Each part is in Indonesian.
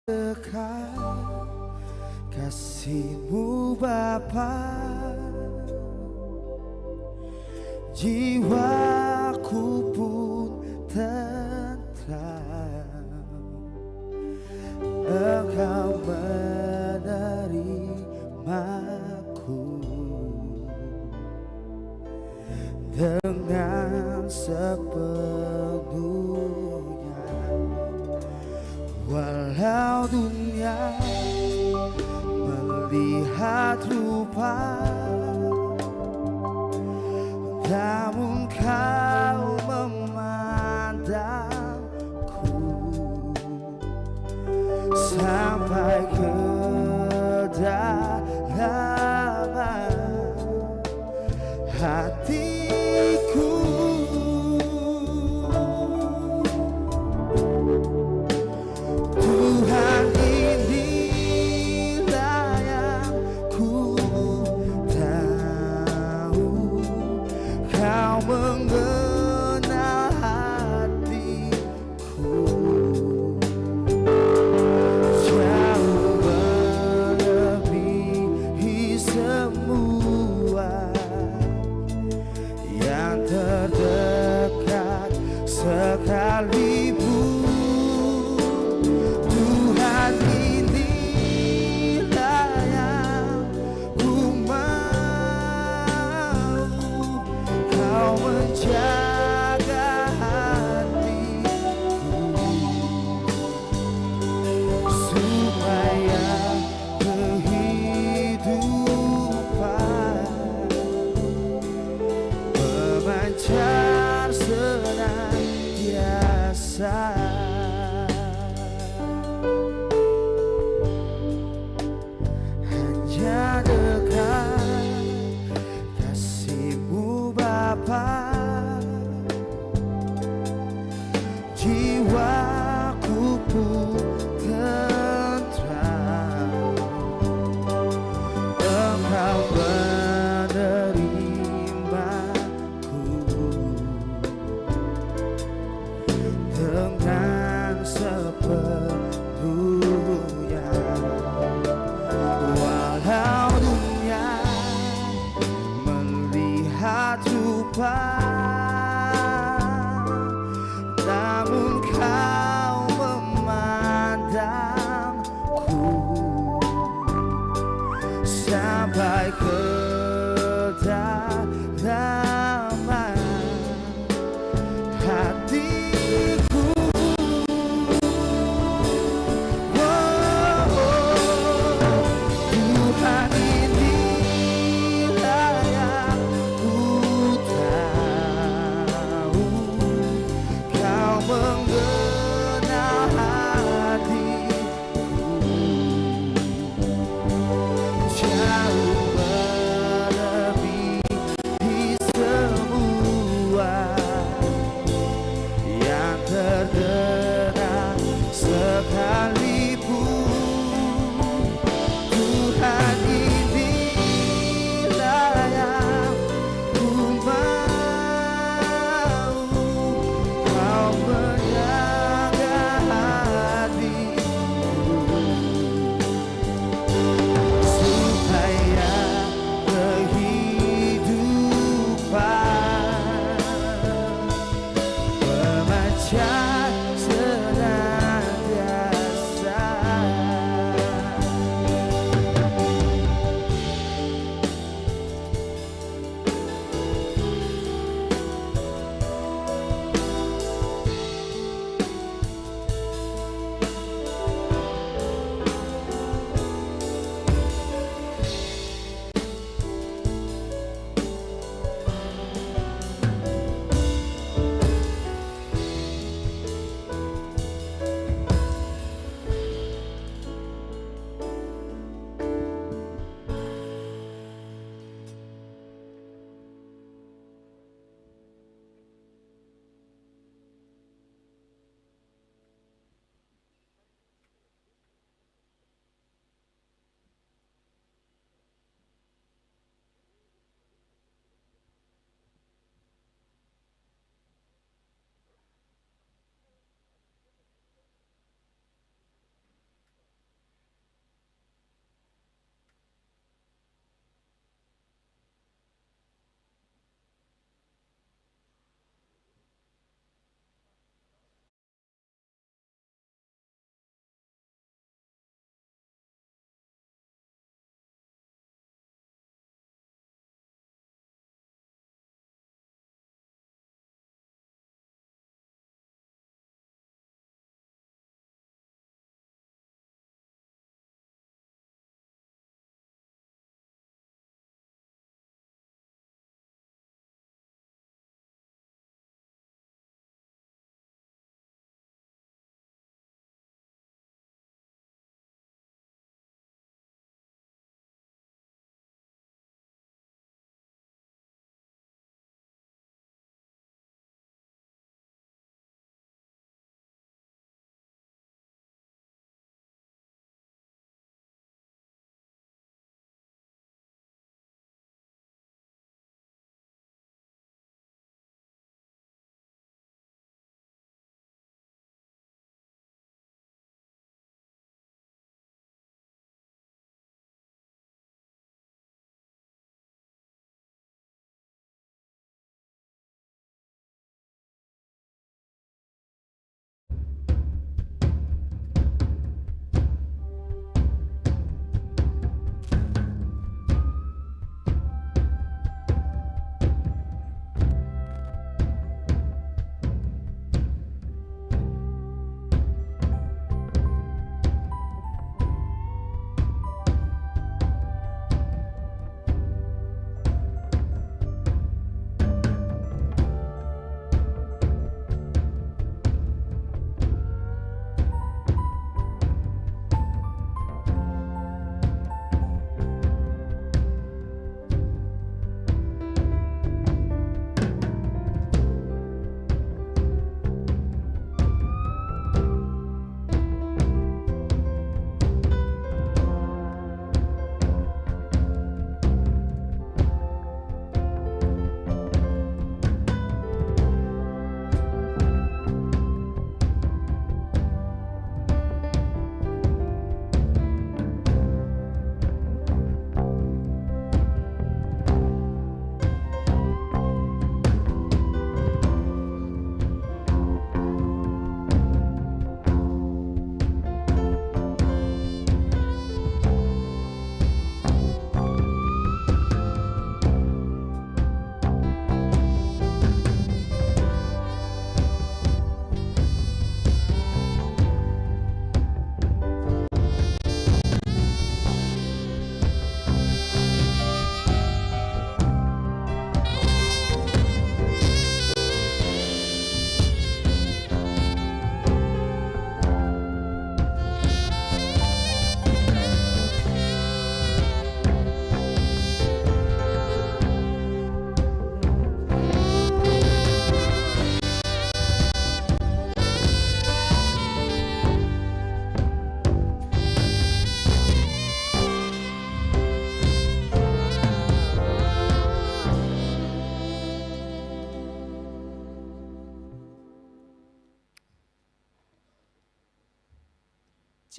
dekat kasih-Mu Bapa, jiwaku pun tentram. Engkau menerimaku dengan sepenuhnya, walau dunia melihat rupa, namun Kau memandangku sampai ke dalam hatiku. Tuhan, inilah yang ku tahu, Kau mengenal hatiku, jauh melebihi semua yang terdekat sekalipun. Tuhan, inilah yang ku mau, Kau menjaga hatiku supaya kehidupan memancar senantiasa. Hanya dekat kasih-Mu Bapa, jiwaku pun tentram. Engkau menerimaku dengan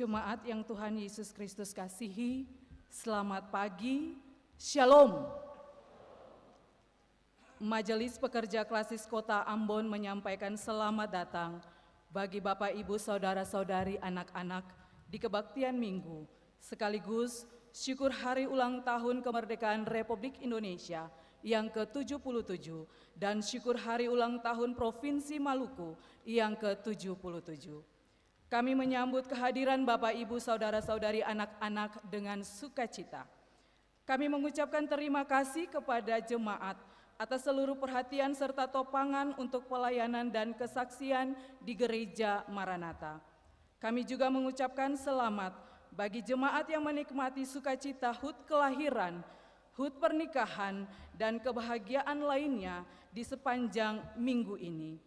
Jemaat yang Tuhan Yesus Kristus kasihi, selamat pagi, Shalom. Majelis Pekerja Klasis Kota Ambon menyampaikan selamat datang bagi Bapak, Ibu, Saudara-saudari, anak-anak di kebaktian Minggu, sekaligus syukur hari ulang tahun kemerdekaan Republik Indonesia yang ke-77 dan syukur hari ulang tahun Provinsi Maluku yang ke-77. Kami menyambut kehadiran Bapak, Ibu, Saudara-saudari, anak-anak dengan sukacita. Kami mengucapkan terima kasih kepada jemaat atas seluruh perhatian serta topangan untuk pelayanan dan kesaksian di Gereja Maranatha. Kami juga mengucapkan selamat bagi jemaat yang menikmati sukacita HUT kelahiran, HUT pernikahan, dan kebahagiaan lainnya di sepanjang minggu ini.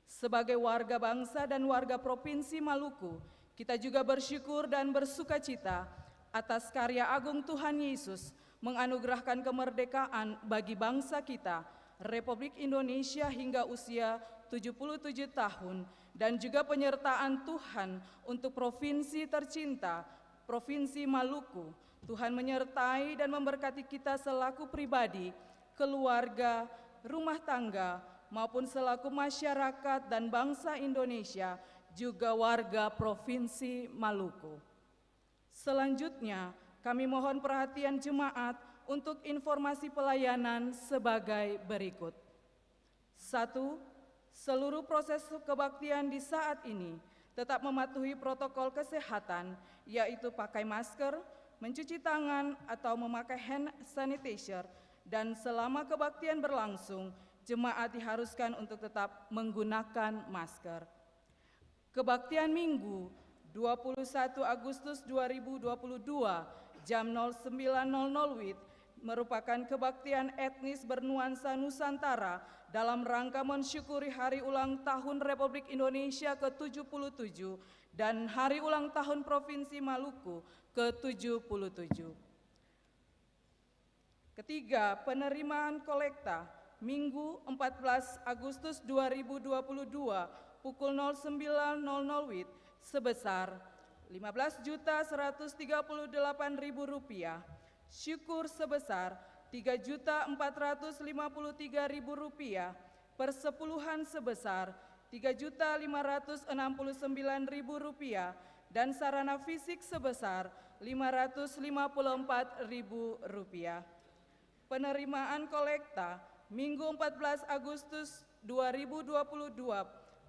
Sebagai warga bangsa dan warga Provinsi Maluku, kita juga bersyukur dan bersukacita atas karya agung Tuhan Yesus menganugerahkan kemerdekaan bagi bangsa kita, Republik Indonesia hingga usia 77 tahun, dan juga penyertaan Tuhan untuk provinsi tercinta, Provinsi Maluku. Tuhan menyertai dan memberkati kita selaku pribadi, keluarga, rumah tangga, maupun selaku masyarakat dan bangsa Indonesia, juga warga Provinsi Maluku. Selanjutnya, kami mohon perhatian jemaat untuk informasi pelayanan sebagai berikut. 1. Seluruh proses kebaktian di saat ini tetap mematuhi protokol kesehatan, yaitu pakai masker, mencuci tangan atau memakai hand sanitizer, dan selama kebaktian berlangsung, jemaat diharuskan untuk tetap menggunakan masker. Kebaktian Minggu 21 Agustus 2022 jam 09.00 WIB merupakan kebaktian etnis bernuansa Nusantara dalam rangka mensyukuri Hari Ulang Tahun Republik Indonesia ke-77 dan Hari Ulang Tahun Provinsi Maluku ke-77. Ketiga, penerimaan kolekta Minggu 14 Agustus 2022 pukul 09.00 WIB sebesar Rp15.138.000, syukur sebesar Rp3.453.000, persepuluhan sebesar Rp3.569.000, dan sarana fisik sebesar Rp554.000. Penerimaan kolekta Minggu 14 Agustus 2022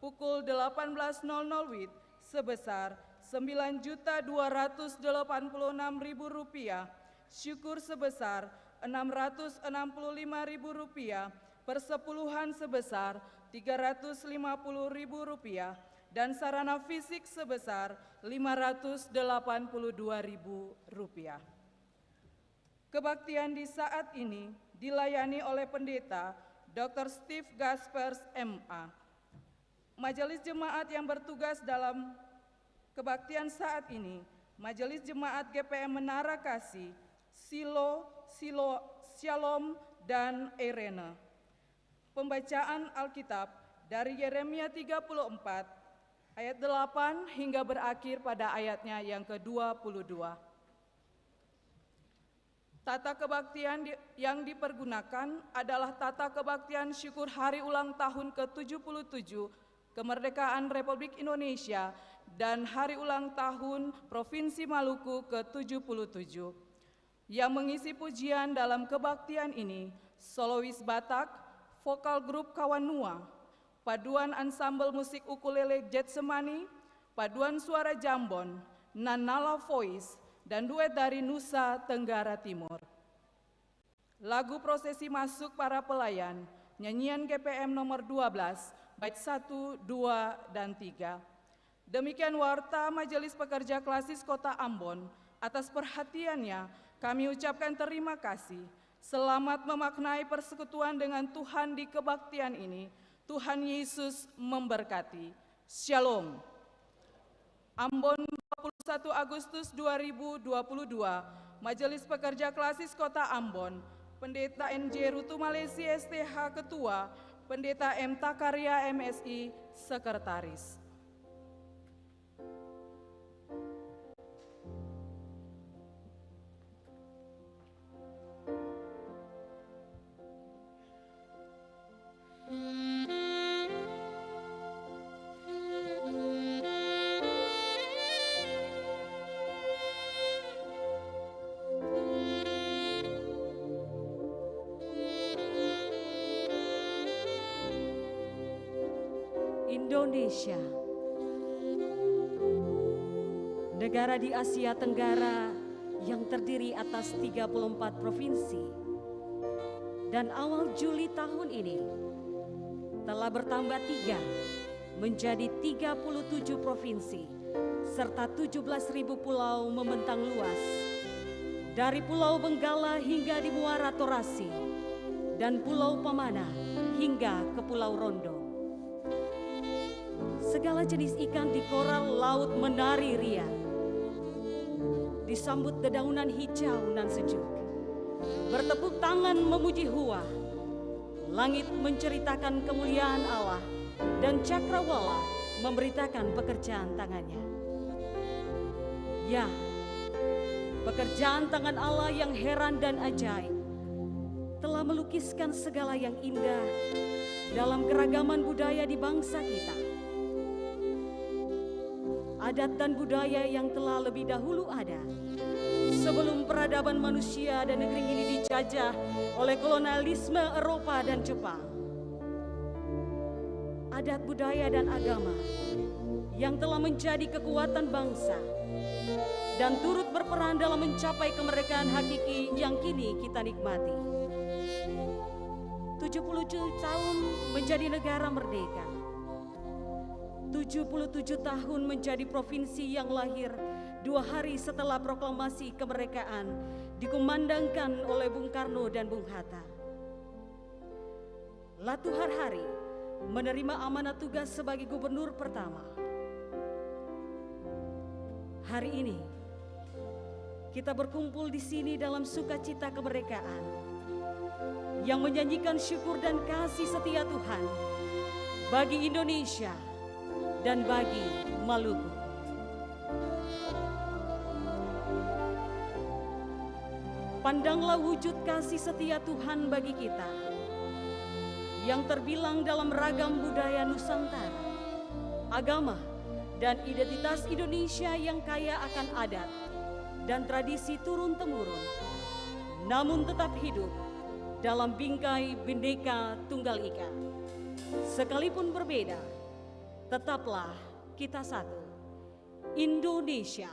pukul 18.00 WIB sebesar Rp9.286.000, syukur sebesar Rp665.000, persepuluhan sebesar Rp350.000, dan sarana fisik sebesar Rp582.000. Kebaktian di saat ini dilayani oleh Pendeta Dr. Steve Gaspers MA. Majelis jemaat yang bertugas dalam kebaktian saat ini, Majelis Jemaat GPM Menara Kasih, Shalom, dan Irene. Pembacaan Alkitab dari Yeremia 34 ayat 8 hingga berakhir pada ayatnya yang ke-22. Tata kebaktian yang dipergunakan adalah tata kebaktian syukur hari ulang tahun ke-77 kemerdekaan Republik Indonesia dan hari ulang tahun Provinsi Maluku ke-77. Yang mengisi pujian dalam kebaktian ini, solois Batak, vokal grup Kawanua, paduan ansambel musik ukulele Getsemani, paduan suara Jambon, Nanala Voice, dan duet dari Nusa Tenggara Timur. Lagu prosesi masuk para pelayan, nyanyian GPM nomor 12, bait 1, 2, dan 3. Demikian warta Majelis Pekerja Klasis Kota Ambon. Atas perhatiannya, kami ucapkan terima kasih. Selamat memaknai persekutuan dengan Tuhan di kebaktian ini. Tuhan Yesus memberkati. Shalom. Ambon 21 Agustus 2022, Majelis Pekerja Klasis Kota Ambon, Pendeta NJ Rutu Malesi STH Ketua, Pendeta M. Takarya MSI Sekretaris. Indonesia, negara di Asia Tenggara yang terdiri atas 34 provinsi, dan awal Juli tahun ini telah bertambah 3 menjadi 37 provinsi serta 17.000 pulau membentang luas dari Pulau Benggala hingga di Muara Torasi dan Pulau Pamana hingga ke Pulau Rondo. Segala jenis ikan di koral laut menari riang, disambut dedaunan hijau nan sejuk, bertepuk tangan memuji Hua. Langit menceritakan kemuliaan Allah dan cakrawala memberitakan pekerjaan tangannya. Ya, pekerjaan tangan Allah yang heran dan ajaib telah melukiskan segala yang indah dalam keragaman budaya di bangsa kita. Adat dan budaya yang telah lebih dahulu ada sebelum peradaban manusia dan negeri ini dijajah oleh kolonialisme Eropa dan Jepang. Adat budaya dan agama yang telah menjadi kekuatan bangsa dan turut berperan dalam mencapai kemerdekaan hakiki yang kini kita nikmati. 77 tahun menjadi negara merdeka, 77 tahun menjadi provinsi yang lahir 2 hari setelah proklamasi kemerdekaan dikumandangkan oleh Bung Karno dan Bung Hatta. Latu Harhari menerima amanat tugas sebagai gubernur pertama. Hari ini kita berkumpul di sini dalam sukacita kemerdekaan yang menyanyikan syukur dan kasih setia Tuhan bagi Indonesia dan bagi Maluku. Pandanglah wujud kasih setia Tuhan bagi kita yang terbilang dalam ragam budaya Nusantara, agama, dan identitas Indonesia yang kaya akan adat dan tradisi turun-temurun, namun tetap hidup dalam bingkai Bhinneka Tunggal Ika. Sekalipun berbeda, tetaplah kita satu, Indonesia.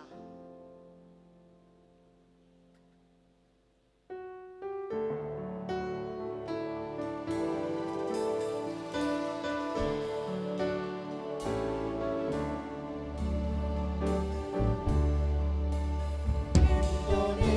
Tuhan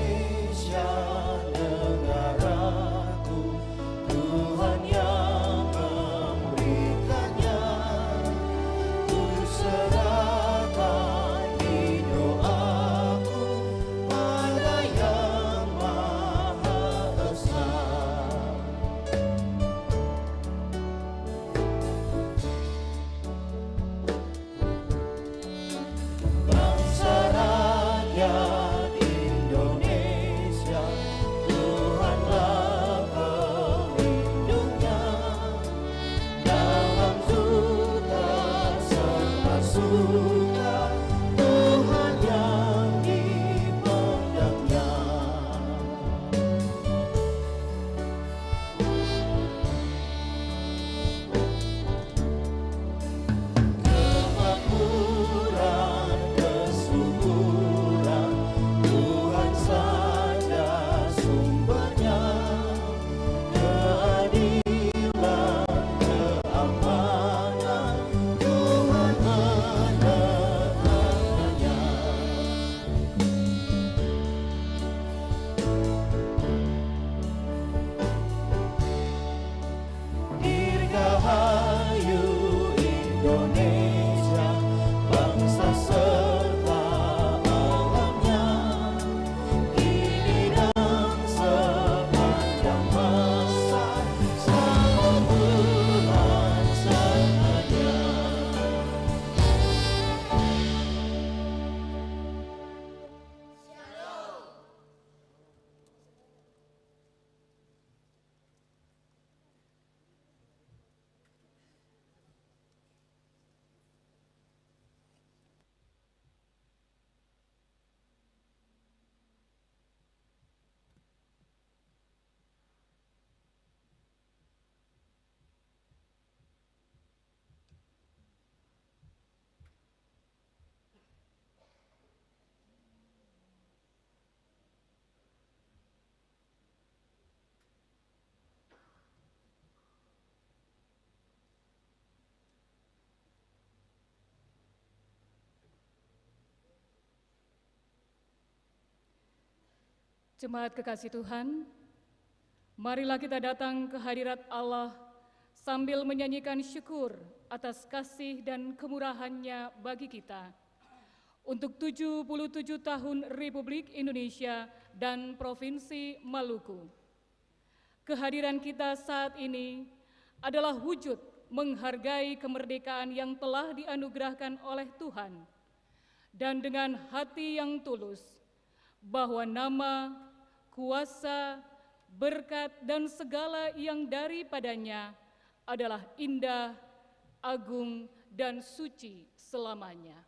Jemaat kekasih Tuhan, marilah kita datang ke hadirat Allah sambil menyanyikan syukur atas kasih dan kemurahan-Nya bagi kita. Untuk 77 tahun Republik Indonesia dan Provinsi Maluku. Kehadiran kita saat ini adalah wujud menghargai kemerdekaan yang telah dianugerahkan oleh Tuhan. Dan dengan hati yang tulus, bahwa nama, kuasa, berkat, dan segala yang daripadanya adalah indah, agung, dan suci selamanya.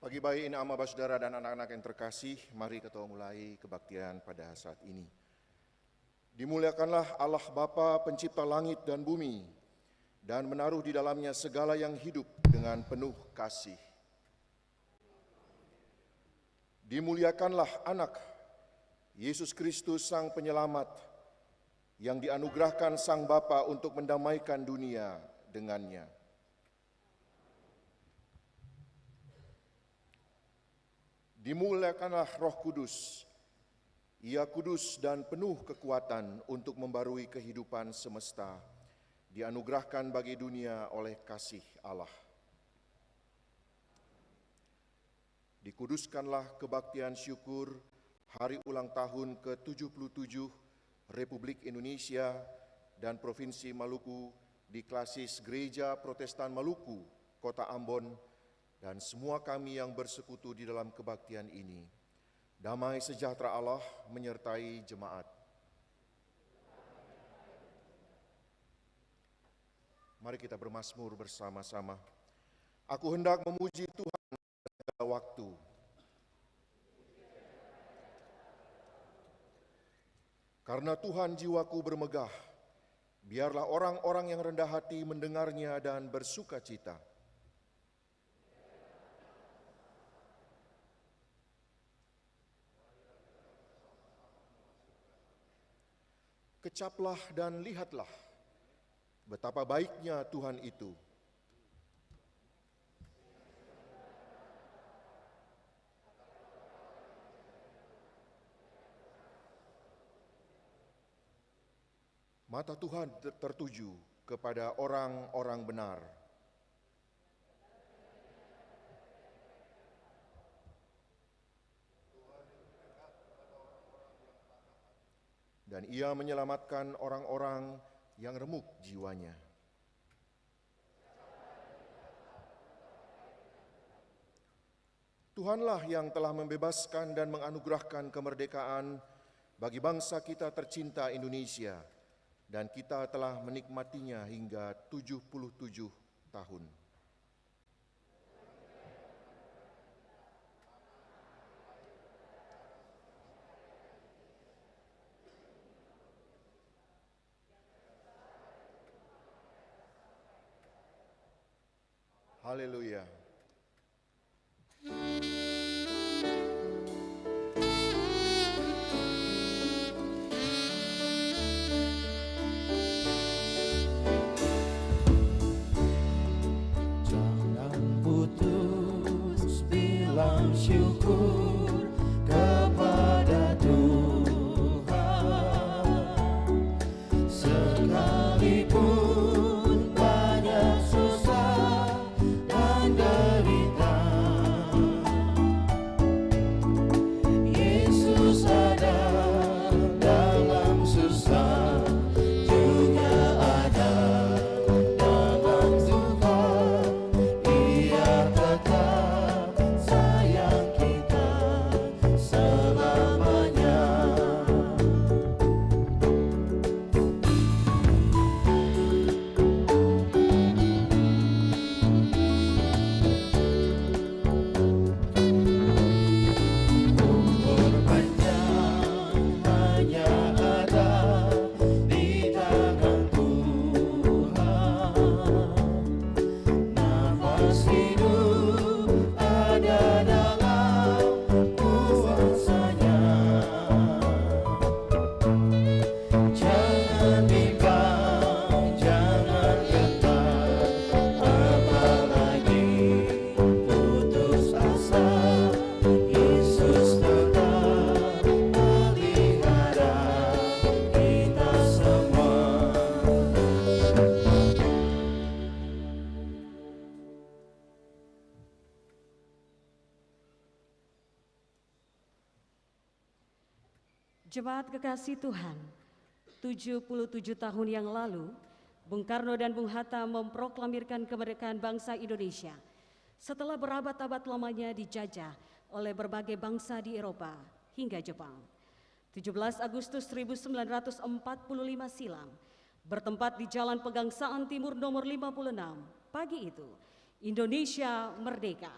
Pagi baik ini ama saudara dan anak-anak yang terkasih, mari kita mulai kebaktian pada saat ini. Dimuliakanlah Allah Bapa pencipta langit dan bumi, dan menaruh di dalamnya segala yang hidup dengan penuh kasih. Dimuliakanlah anak, Yesus Kristus Sang Penyelamat, yang dianugerahkan Sang Bapa untuk mendamaikan dunia dengannya. Dimuliakanlah Roh Kudus, Ia kudus dan penuh kekuatan untuk membarui kehidupan semesta, dianugerahkan bagi dunia oleh kasih Allah. Dikuduskanlah kebaktian syukur hari ulang tahun ke-77 Republik Indonesia dan Provinsi Maluku di Klasis Gereja Protestan Maluku, Kota Ambon, dan semua kami yang bersekutu di dalam kebaktian ini. Damai sejahtera Allah menyertai jemaat. Mari kita bermazmur bersama-sama. Aku hendak memuji Tuhan pada waktu. Karena Tuhan jiwaku bermegah, biarlah orang-orang yang rendah hati mendengarnya dan bersuka cita. Kecaplah dan lihatlah betapa baiknya Tuhan itu. Mata Tuhan tertuju kepada orang-orang benar. Dan Ia menyelamatkan orang-orang yang remuk jiwanya. Tuhanlah yang telah membebaskan dan menganugerahkan kemerdekaan bagi bangsa kita tercinta Indonesia, dan kita telah menikmatinya hingga 77 tahun. Haleluya. Jangan putus bilang syukur kepada Tuhan, sekalipun banyak susah dan derita. Yesus ada dalam susah, juga ada dalam duka. Dia tetap sayang kita selamanya. Umur panjang hanya ada di tangan Tuhan. Nafas hidup ada dalam kuasa-Nya. Jangan bimbang, jangan gentar, apalagi putus asa. Yesus tetap melihara kita semua. Jemaat kekasih Tuhan, 77 tahun yang lalu, Bung Karno dan Bung Hatta memproklamirkan kemerdekaan bangsa Indonesia setelah berabad-abad lamanya dijajah oleh berbagai bangsa di Eropa hingga Jepang. 17 Agustus 1945 silam, bertempat di Jalan Pegangsaan Timur nomor 56, pagi itu Indonesia merdeka.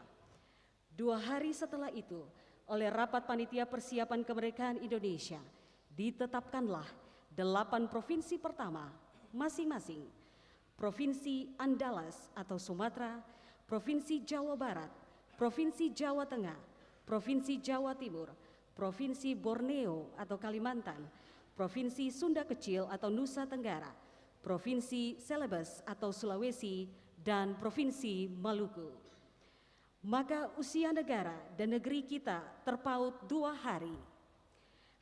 2 hari setelah itu, oleh Rapat Panitia Persiapan Kemerdekaan Indonesia, ditetapkanlah 8 provinsi pertama masing-masing. Provinsi Andalas atau Sumatera, Provinsi Jawa Barat, Provinsi Jawa Tengah, Provinsi Jawa Timur, Provinsi Borneo atau Kalimantan, Provinsi Sunda Kecil atau Nusa Tenggara, Provinsi Celebes atau Sulawesi, dan Provinsi Maluku. Maka usia negara dan negeri kita terpaut 2 hari.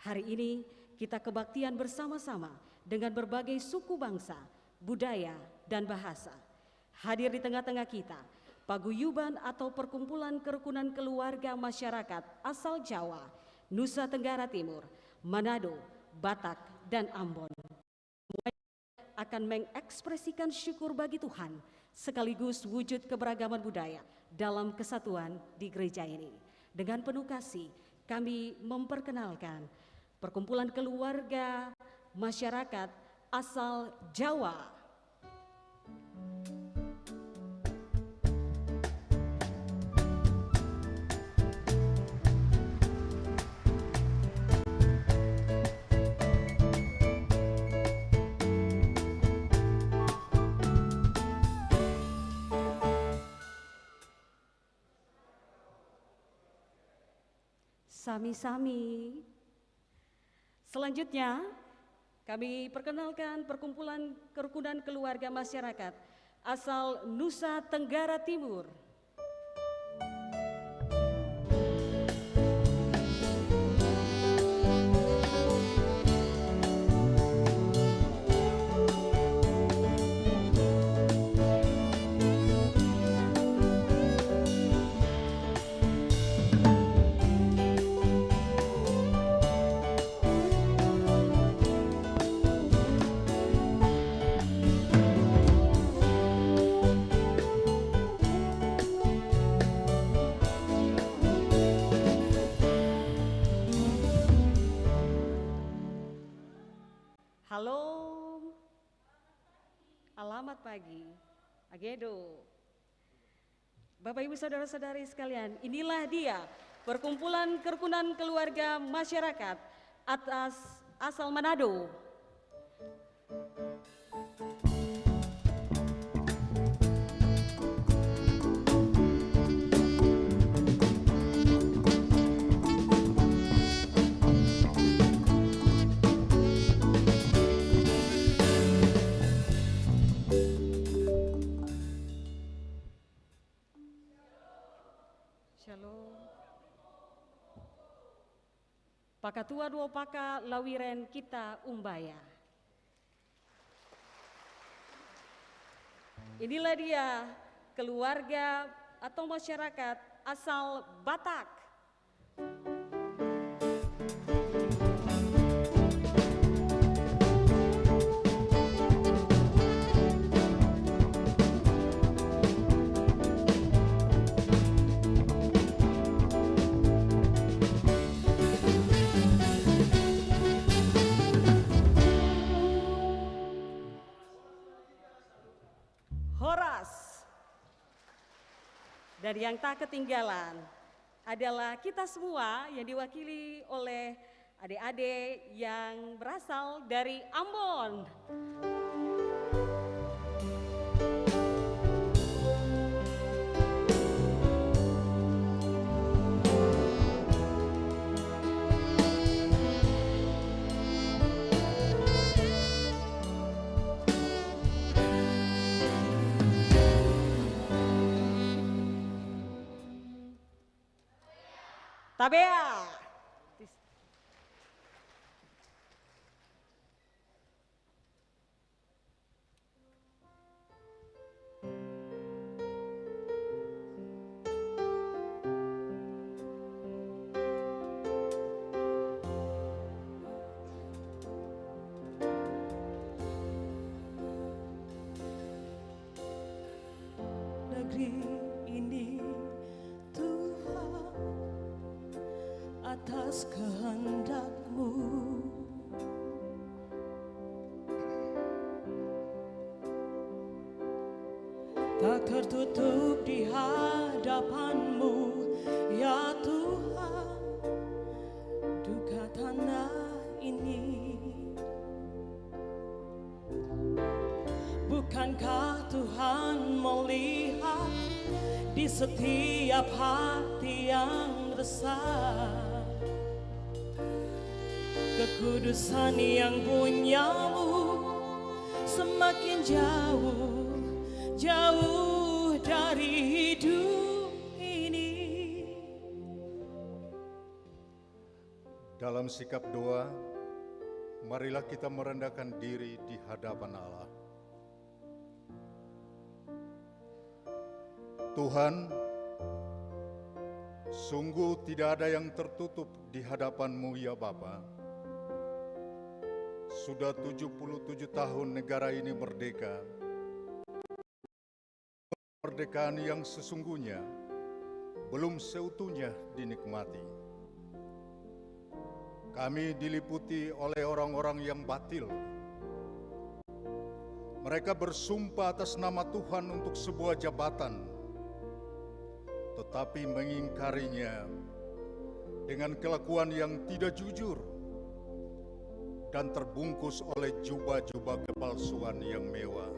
Hari ini kita kebaktian bersama-sama dengan berbagai suku bangsa, budaya, dan bahasa. Hadir di tengah-tengah kita, paguyuban atau perkumpulan kerukunan keluarga masyarakat asal Jawa, Nusa Tenggara Timur, Manado, Batak, dan Ambon. Akan mengekspresikan syukur bagi Tuhan sekaligus wujud keberagaman budaya dalam kesatuan di gereja ini. Dengan penuh kasih kami memperkenalkan perkumpulan keluarga masyarakat asal Jawa. Sami-sami. Selanjutnya, kami perkenalkan perkumpulan kerukunan keluarga masyarakat asal Nusa Tenggara Timur. Halo. Alamat pagi. Agedo. Bapak Ibu Saudara-saudari sekalian, inilah dia perkumpulan kerukunan keluarga masyarakat atas asal Manado. Shalom. Pakatua dua paka lawiren kita umbaya. Inilah dia keluarga atau masyarakat asal Batak. Horas. Dan yang tak ketinggalan adalah kita semua yang diwakili oleh adik-adik yang berasal dari Ambon. Tabea. Negeri ini Tuhan atas kehendak-Mu, tak tertutup di hadapan-Mu, ya Tuhan, duka tanah ini. Bukankah Tuhan melihat di setiap hati yang resah, kekudusan yang punya-Mu semakin jauh, jauh dari hidup ini. Dalam sikap doa, marilah kita merendahkan diri di hadapan Allah. Tuhan, sungguh tidak ada yang tertutup di hadapan-Mu ya Bapa. Sudah 77 tahun negara ini merdeka. Kemerdekaan yang sesungguhnya belum seutuhnya dinikmati. Kami diliputi oleh orang-orang yang batil. Mereka bersumpah atas nama Tuhan untuk sebuah jabatan, tetapi mengingkarinya dengan kelakuan yang tidak jujur dan terbungkus oleh jubah-jubah kepalsuan yang mewah.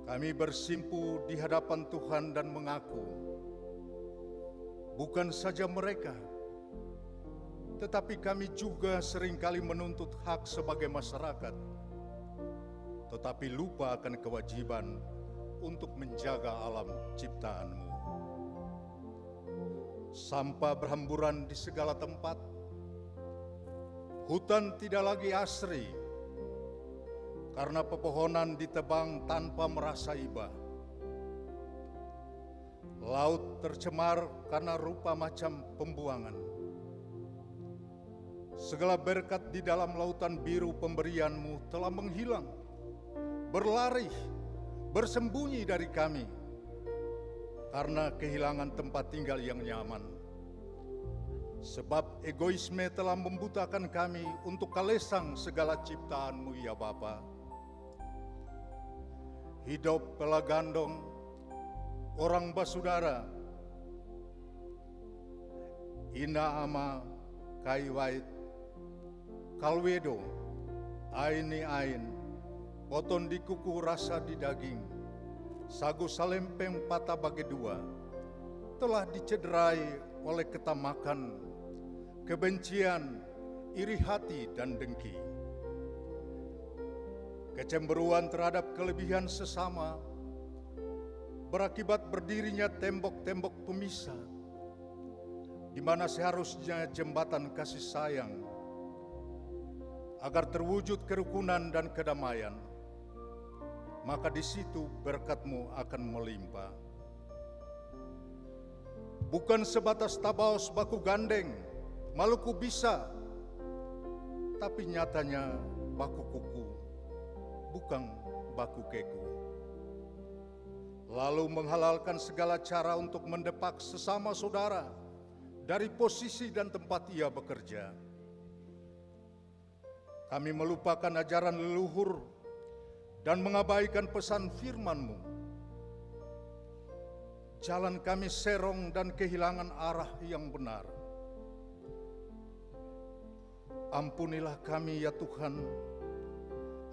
Kami bersimpu di hadapan Tuhan dan mengaku, bukan saja mereka, tetapi kami juga seringkali menuntut hak sebagai masyarakat, tetapi lupa akan kewajiban untuk menjaga alam ciptaan-Mu. Sampah berhamburan di segala tempat, hutan tidak lagi asri karena pepohonan ditebang tanpa merasa iba. Laut tercemar karena rupa macam pembuangan. Segala berkat di dalam lautan biru pemberian-Mu telah menghilang, berlari, bersembunyi dari kami karena kehilangan tempat tinggal yang nyaman. Sebab egoisme telah membutakan kami untuk kalesang segala ciptaan-Mu ya Bapa. Hidup pelagandong, orang basudara, ina ama kaiwait, kalwedo, aini ain, poton di kuku rasa di daging, sagu salempeng patah bagi dua, telah dicederai oleh ketamakan, kebencian, iri hati dan dengki. Kecemburuan terhadap kelebihan sesama berakibat berdirinya tembok-tembok pemisah, di mana seharusnya jembatan kasih sayang, agar terwujud kerukunan dan kedamaian, maka di situ berkat-Mu akan melimpah. Bukan sebatas tabaos baku gandeng, Maluku bisa, tapi nyatanya baku kuku, bukan baku keku. Lalu menghalalkan segala cara untuk mendepak sesama saudara dari posisi dan tempat ia bekerja. Kami melupakan ajaran leluhur dan mengabaikan pesan firman-Mu. Jalan kami serong dan kehilangan arah yang benar. Ampunilah kami ya Tuhan,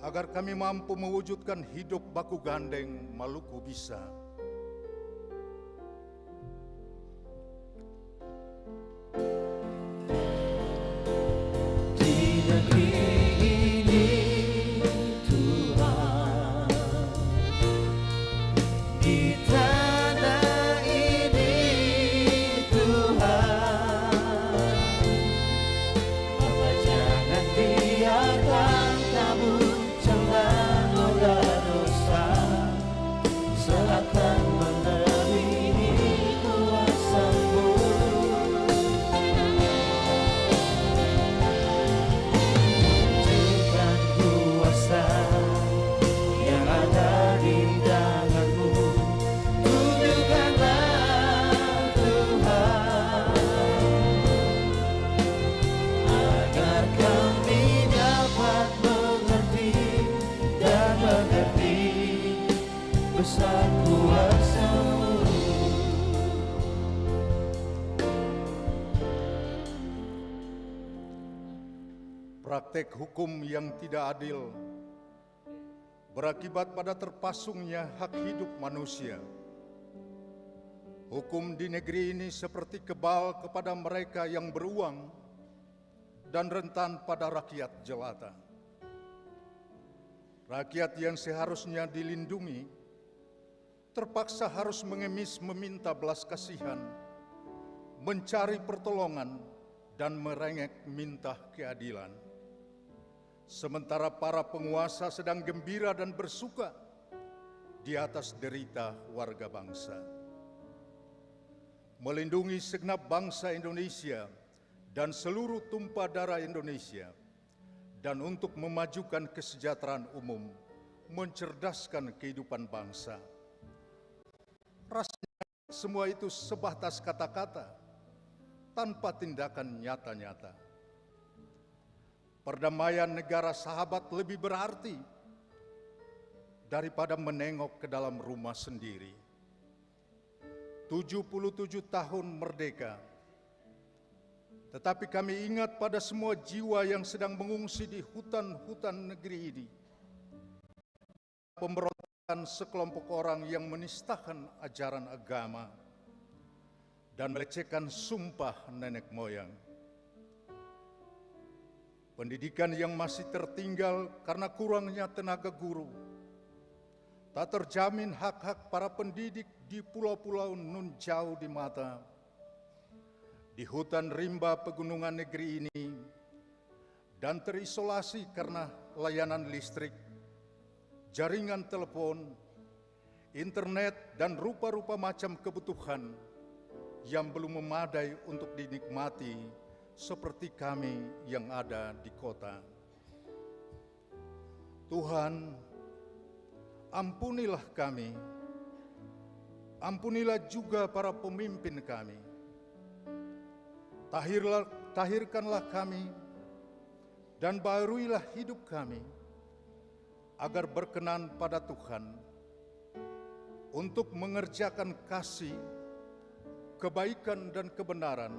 agar kami mampu mewujudkan hidup baku gandeng Maluku bisa. Praktek hukum yang tidak adil berakibat pada terpasungnya hak hidup manusia. Hukum di negeri ini seperti kebal kepada mereka yang beruang dan rentan pada rakyat jelata. Rakyat yang seharusnya dilindungi terpaksa harus mengemis meminta belas kasihan, mencari pertolongan, dan merengek minta keadilan. Sementara para penguasa sedang gembira dan bersuka di atas derita warga bangsa. Melindungi segenap bangsa Indonesia dan seluruh tumpah darah Indonesia, dan untuk memajukan kesejahteraan umum, mencerdaskan kehidupan bangsa. Rasanya semua itu sebatas kata-kata, tanpa tindakan nyata-nyata. Perdamaian negara sahabat lebih berarti daripada menengok ke dalam rumah sendiri. 77 tahun merdeka, tetapi kami ingat pada semua jiwa yang sedang mengungsi di hutan-hutan negeri ini. Pemberontakan sekelompok orang yang menistakan ajaran agama dan melecehkan sumpah nenek moyang. Pendidikan yang masih tertinggal karena kurangnya tenaga guru. Tak terjamin hak-hak para pendidik di pulau-pulau nun jauh di mata. Di hutan rimba pegunungan negeri ini, dan terisolasi karena layanan listrik, jaringan telepon, internet, dan rupa-rupa macam kebutuhan yang belum memadai untuk dinikmati seperti kami yang ada di kota. Tuhan, ampunilah kami, ampunilah juga para pemimpin kami. Tahirkanlah kami dan baharuilah hidup kami, agar berkenan pada Tuhan untuk mengerjakan kasih, kebaikan dan kebenaran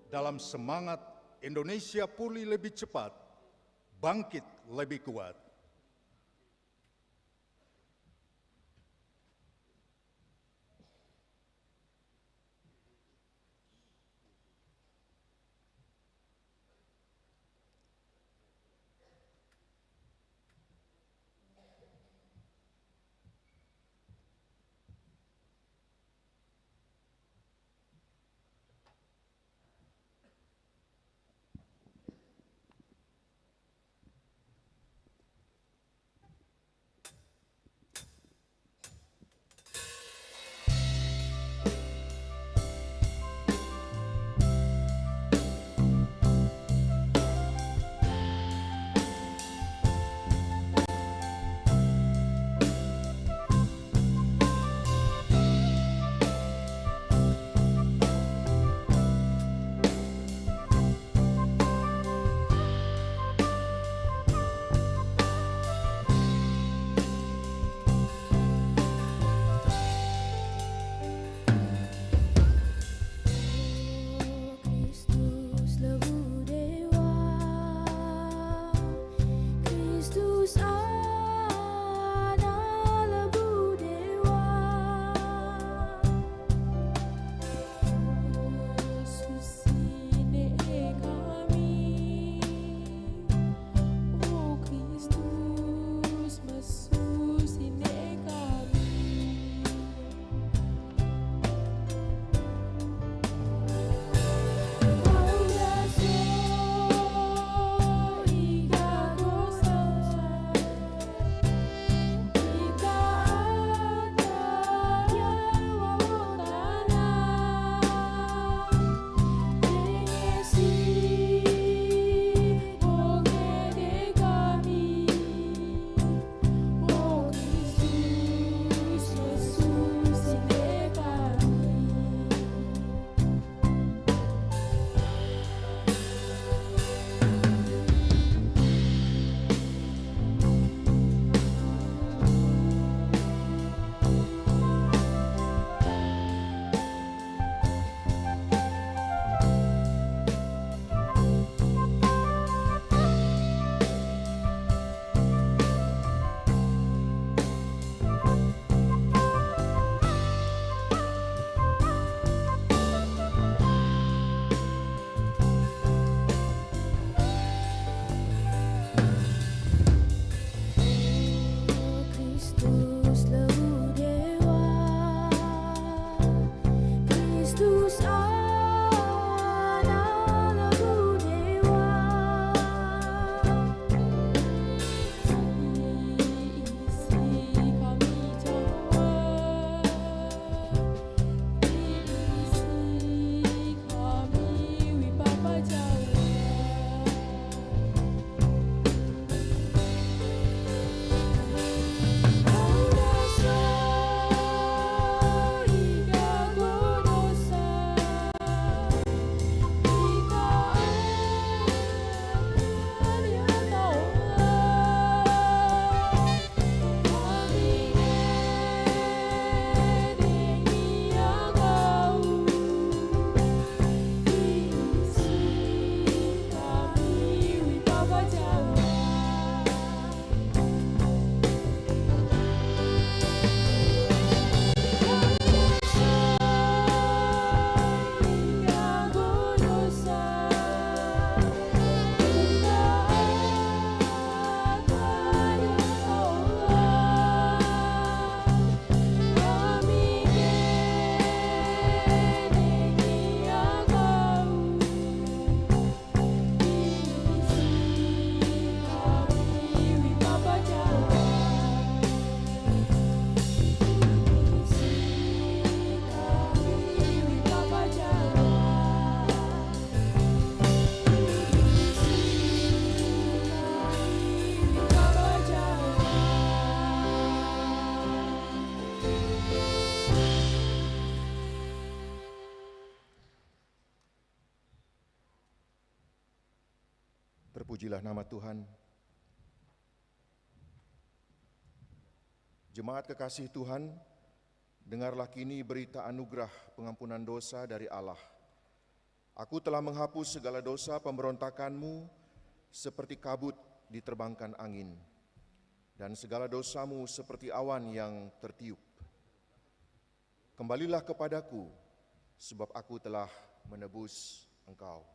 dalam semangat Indonesia pulih lebih cepat, bangkit lebih kuat. Terpujilah nama Tuhan. Jemaat kekasih Tuhan, dengarlah kini berita anugerah pengampunan dosa dari Allah. Aku telah menghapus segala dosa pemberontakanmu seperti kabut diterbangkan angin, dan segala dosamu seperti awan yang tertiup. Kembalilah kepadaku, sebab aku telah menebus engkau.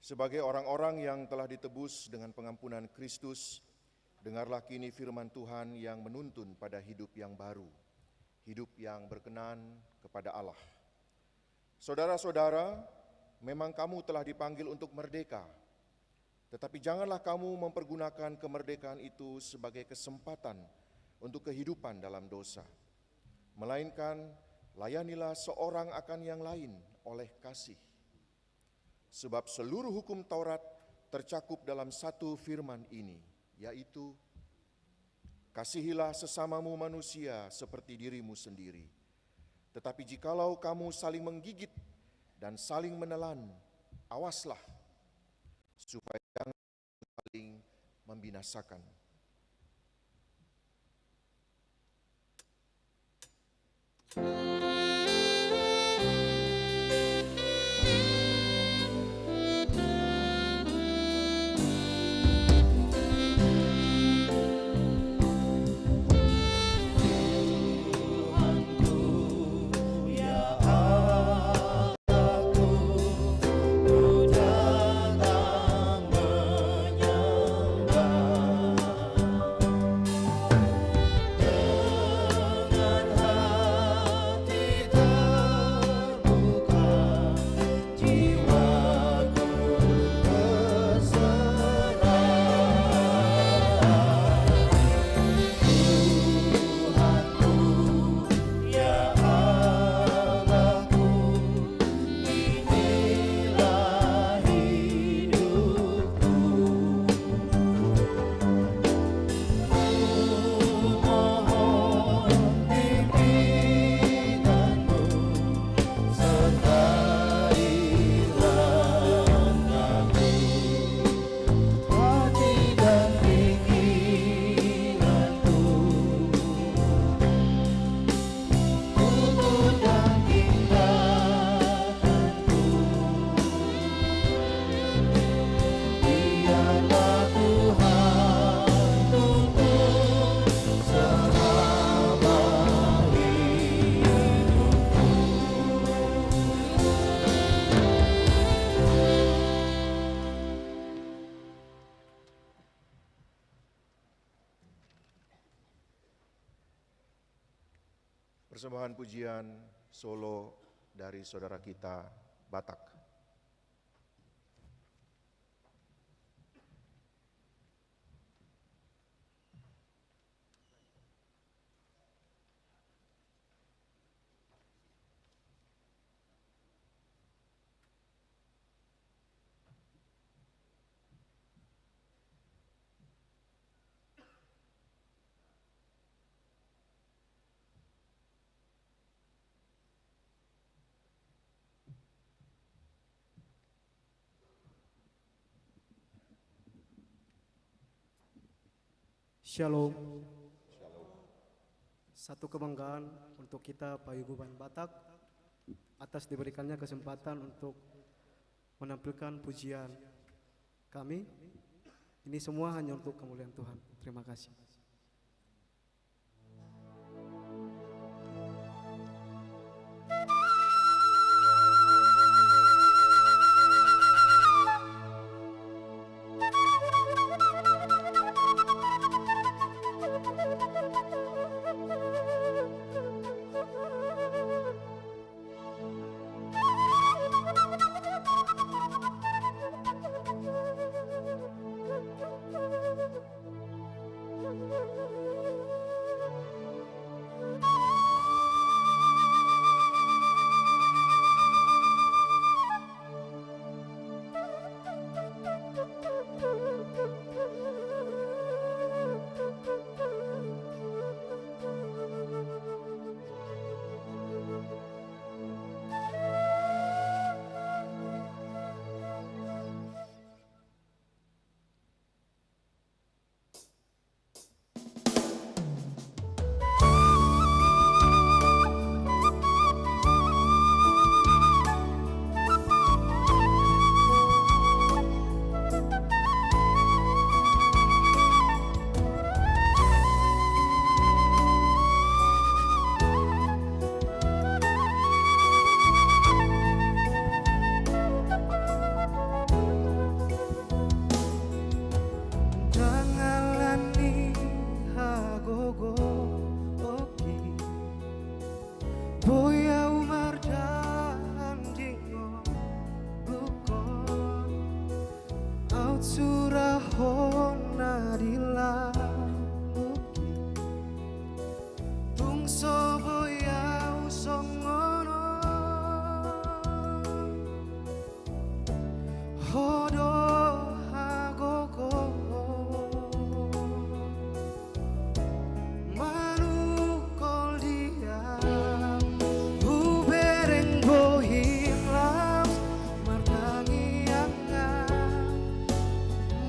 Sebagai orang-orang yang telah ditebus dengan pengampunan Kristus, dengarlah kini firman Tuhan yang menuntun pada hidup yang baru, hidup yang berkenan kepada Allah. Saudara-saudara, memang kamu telah dipanggil untuk merdeka, tetapi janganlah kamu mempergunakan kemerdekaan itu sebagai kesempatan untuk kehidupan dalam dosa. Melainkan, layanilah seorang akan yang lain oleh kasih. Sebab seluruh hukum Taurat tercakup dalam satu firman ini, yaitu, kasihilah sesamamu manusia seperti dirimu sendiri. Tetapi jikalau kamu saling menggigit dan saling menelan, awaslah, supaya jangan saling membinasakan. Dengan hati Persembahan pujian solo dari saudara kita Batak. Shalom. Satu kebanggaan untuk kita Paguyuban Batak atas diberikannya kesempatan untuk menampilkan pujian kami. Ini semua hanya untuk kemuliaan Tuhan. Terima kasih.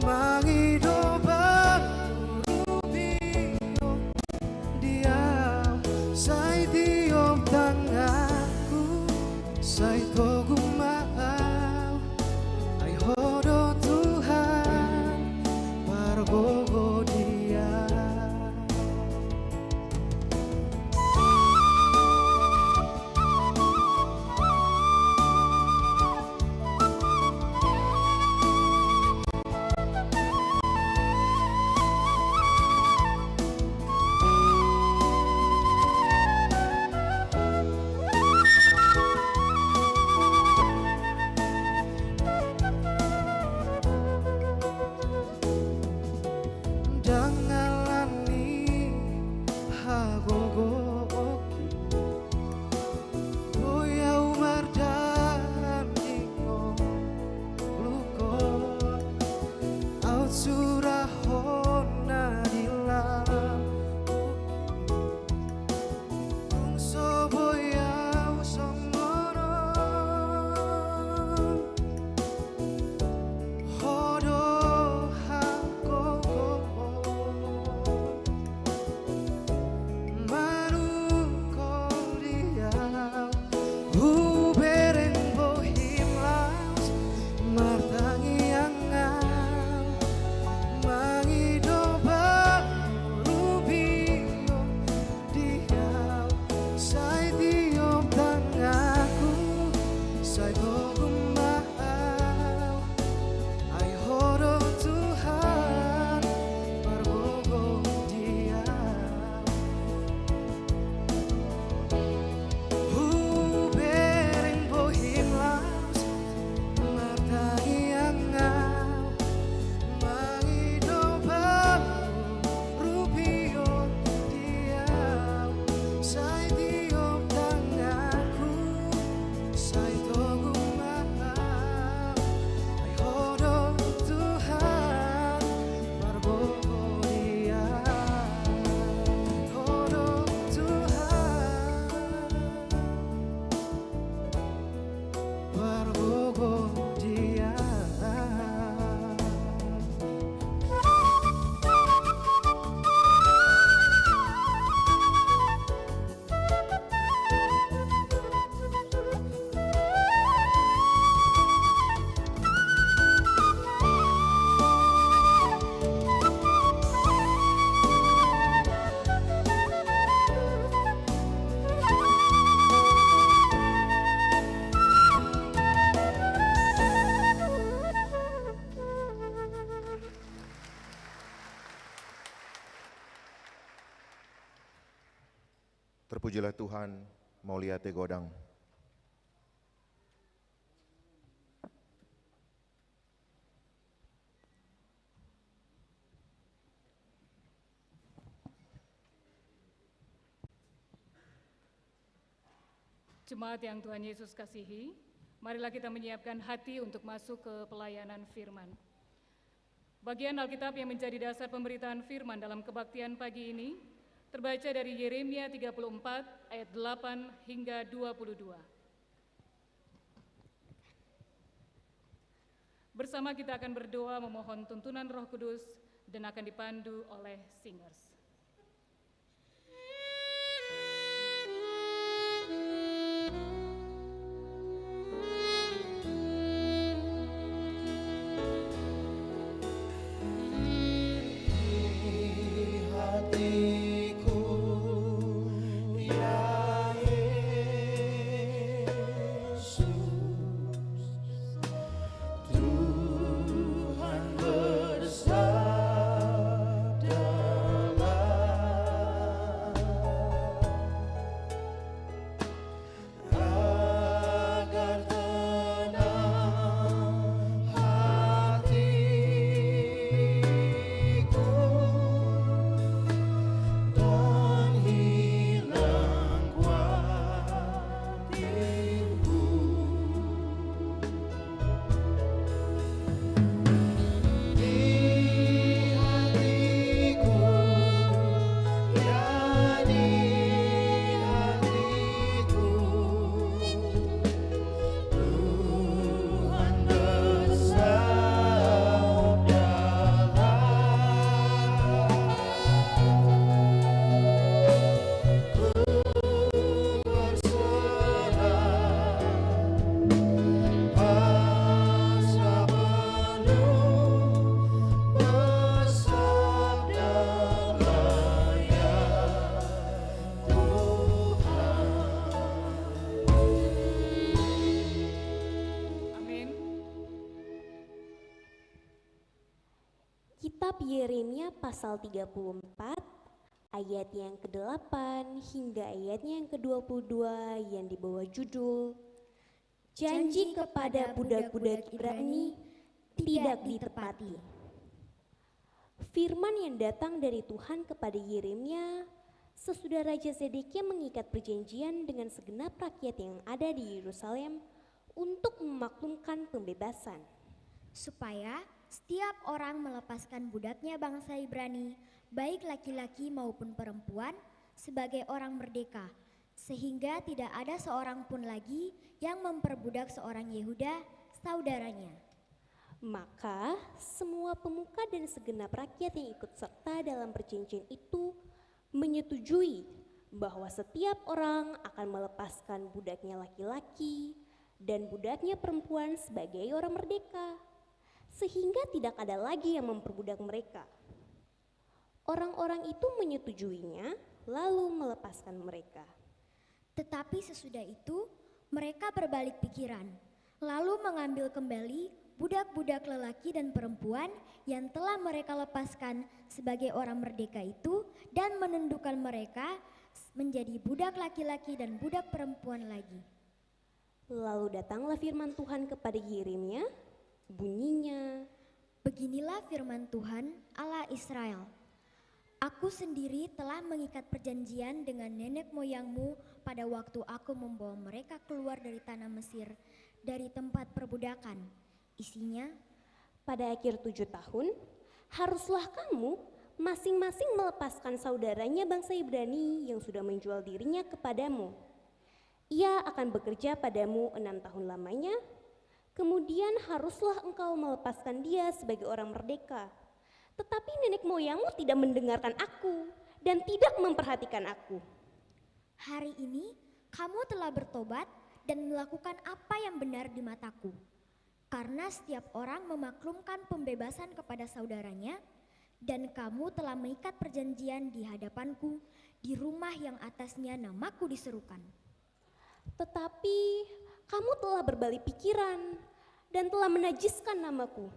Mangi Terpujilah Tuhan, Maulia Tegodang. Jemaat yang Tuhan Yesus kasihi, marilah kita menyiapkan hati untuk masuk ke pelayanan firman. Bagian Alkitab yang menjadi dasar pemberitaan firman dalam kebaktian pagi ini terbaca dari Yeremia 34 ayat 8 hingga 22. Bersama kita akan berdoa memohon tuntunan Roh Kudus dan akan dipandu oleh singers. Kitab Yeremia pasal 34 ayat yang ke-8 hingga ayatnya yang ke-22 yang dibawa judul Janji kepada budak-budak Ibrani tidak ditepati. Firman yang datang dari Tuhan kepada Yeremia sesudah Raja Zedekia mengikat perjanjian dengan segenap rakyat yang ada di Yerusalem untuk memaklumkan pembebasan. Supaya setiap orang melepaskan budaknya bangsa Ibrani, baik laki-laki maupun perempuan, sebagai orang merdeka, sehingga tidak ada seorang pun lagi yang memperbudak seorang Yehuda, saudaranya. Maka semua pemuka dan segenap rakyat yang ikut serta dalam perjanjian itu menyetujui bahwa setiap orang akan melepaskan budaknya laki-laki dan budaknya perempuan sebagai orang merdeka, sehingga tidak ada lagi yang memperbudak mereka. Orang-orang itu menyetujuinya, lalu melepaskan mereka. Tetapi sesudah itu, mereka berbalik pikiran, lalu mengambil kembali budak-budak lelaki dan perempuan yang telah mereka lepaskan sebagai orang merdeka itu dan menundukkan mereka menjadi budak laki-laki dan budak perempuan lagi. Lalu datanglah firman Tuhan kepada Yeremia. Bunyinya, beginilah firman Tuhan Allah Israel. Aku sendiri telah mengikat perjanjian dengan nenek moyangmu pada waktu aku membawa mereka keluar dari tanah Mesir, dari tempat perbudakan. Isinya, pada akhir 7 tahun, haruslah kamu masing-masing melepaskan saudaranya bangsa Ibrani yang sudah menjual dirinya kepadamu. Ia akan bekerja padamu 6 tahun lamanya. Kemudian haruslah engkau melepaskan dia sebagai orang merdeka. Tetapi nenek moyangmu tidak mendengarkan aku dan tidak memperhatikan aku. Hari ini kamu telah bertobat dan melakukan apa yang benar di mataku. Karena setiap orang memaklumkan pembebasan kepada saudaranya, dan kamu telah mengikat perjanjian di hadapanku di rumah yang atasnya namaku diserukan. Tetapi kamu telah berbalik pikiran dan telah menajiskan namaku.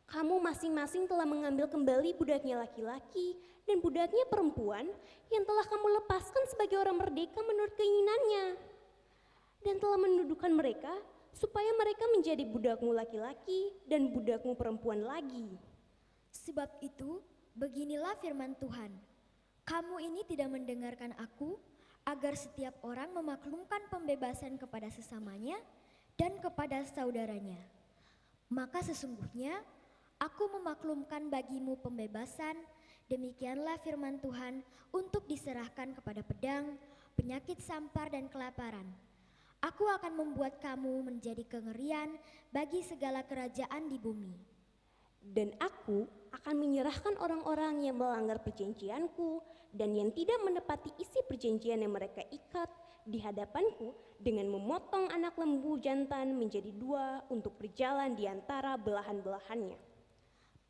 Kamu masing-masing telah mengambil kembali budaknya laki-laki dan budaknya perempuan yang telah kamu lepaskan sebagai orang merdeka menurut keinginannya. Dan telah mendudukan mereka supaya mereka menjadi budakmu laki-laki dan budakmu perempuan lagi. Sebab itu, beginilah firman Tuhan. Kamu ini tidak mendengarkan aku, agar setiap orang memaklumkan pembebasan kepada sesamanya dan kepada saudaranya. Maka sesungguhnya aku memaklumkan bagimu pembebasan, demikianlah firman Tuhan, untuk diserahkan kepada pedang, penyakit sampar dan kelaparan. Aku akan membuat kamu menjadi kengerian bagi segala kerajaan di bumi. Dan aku akan menyerahkan orang-orang yang melanggar perjanjianku dan yang tidak menepati isi perjanjian yang mereka ikat di hadapanku dengan memotong anak lembu jantan menjadi dua untuk berjalan di antara belahan-belahannya.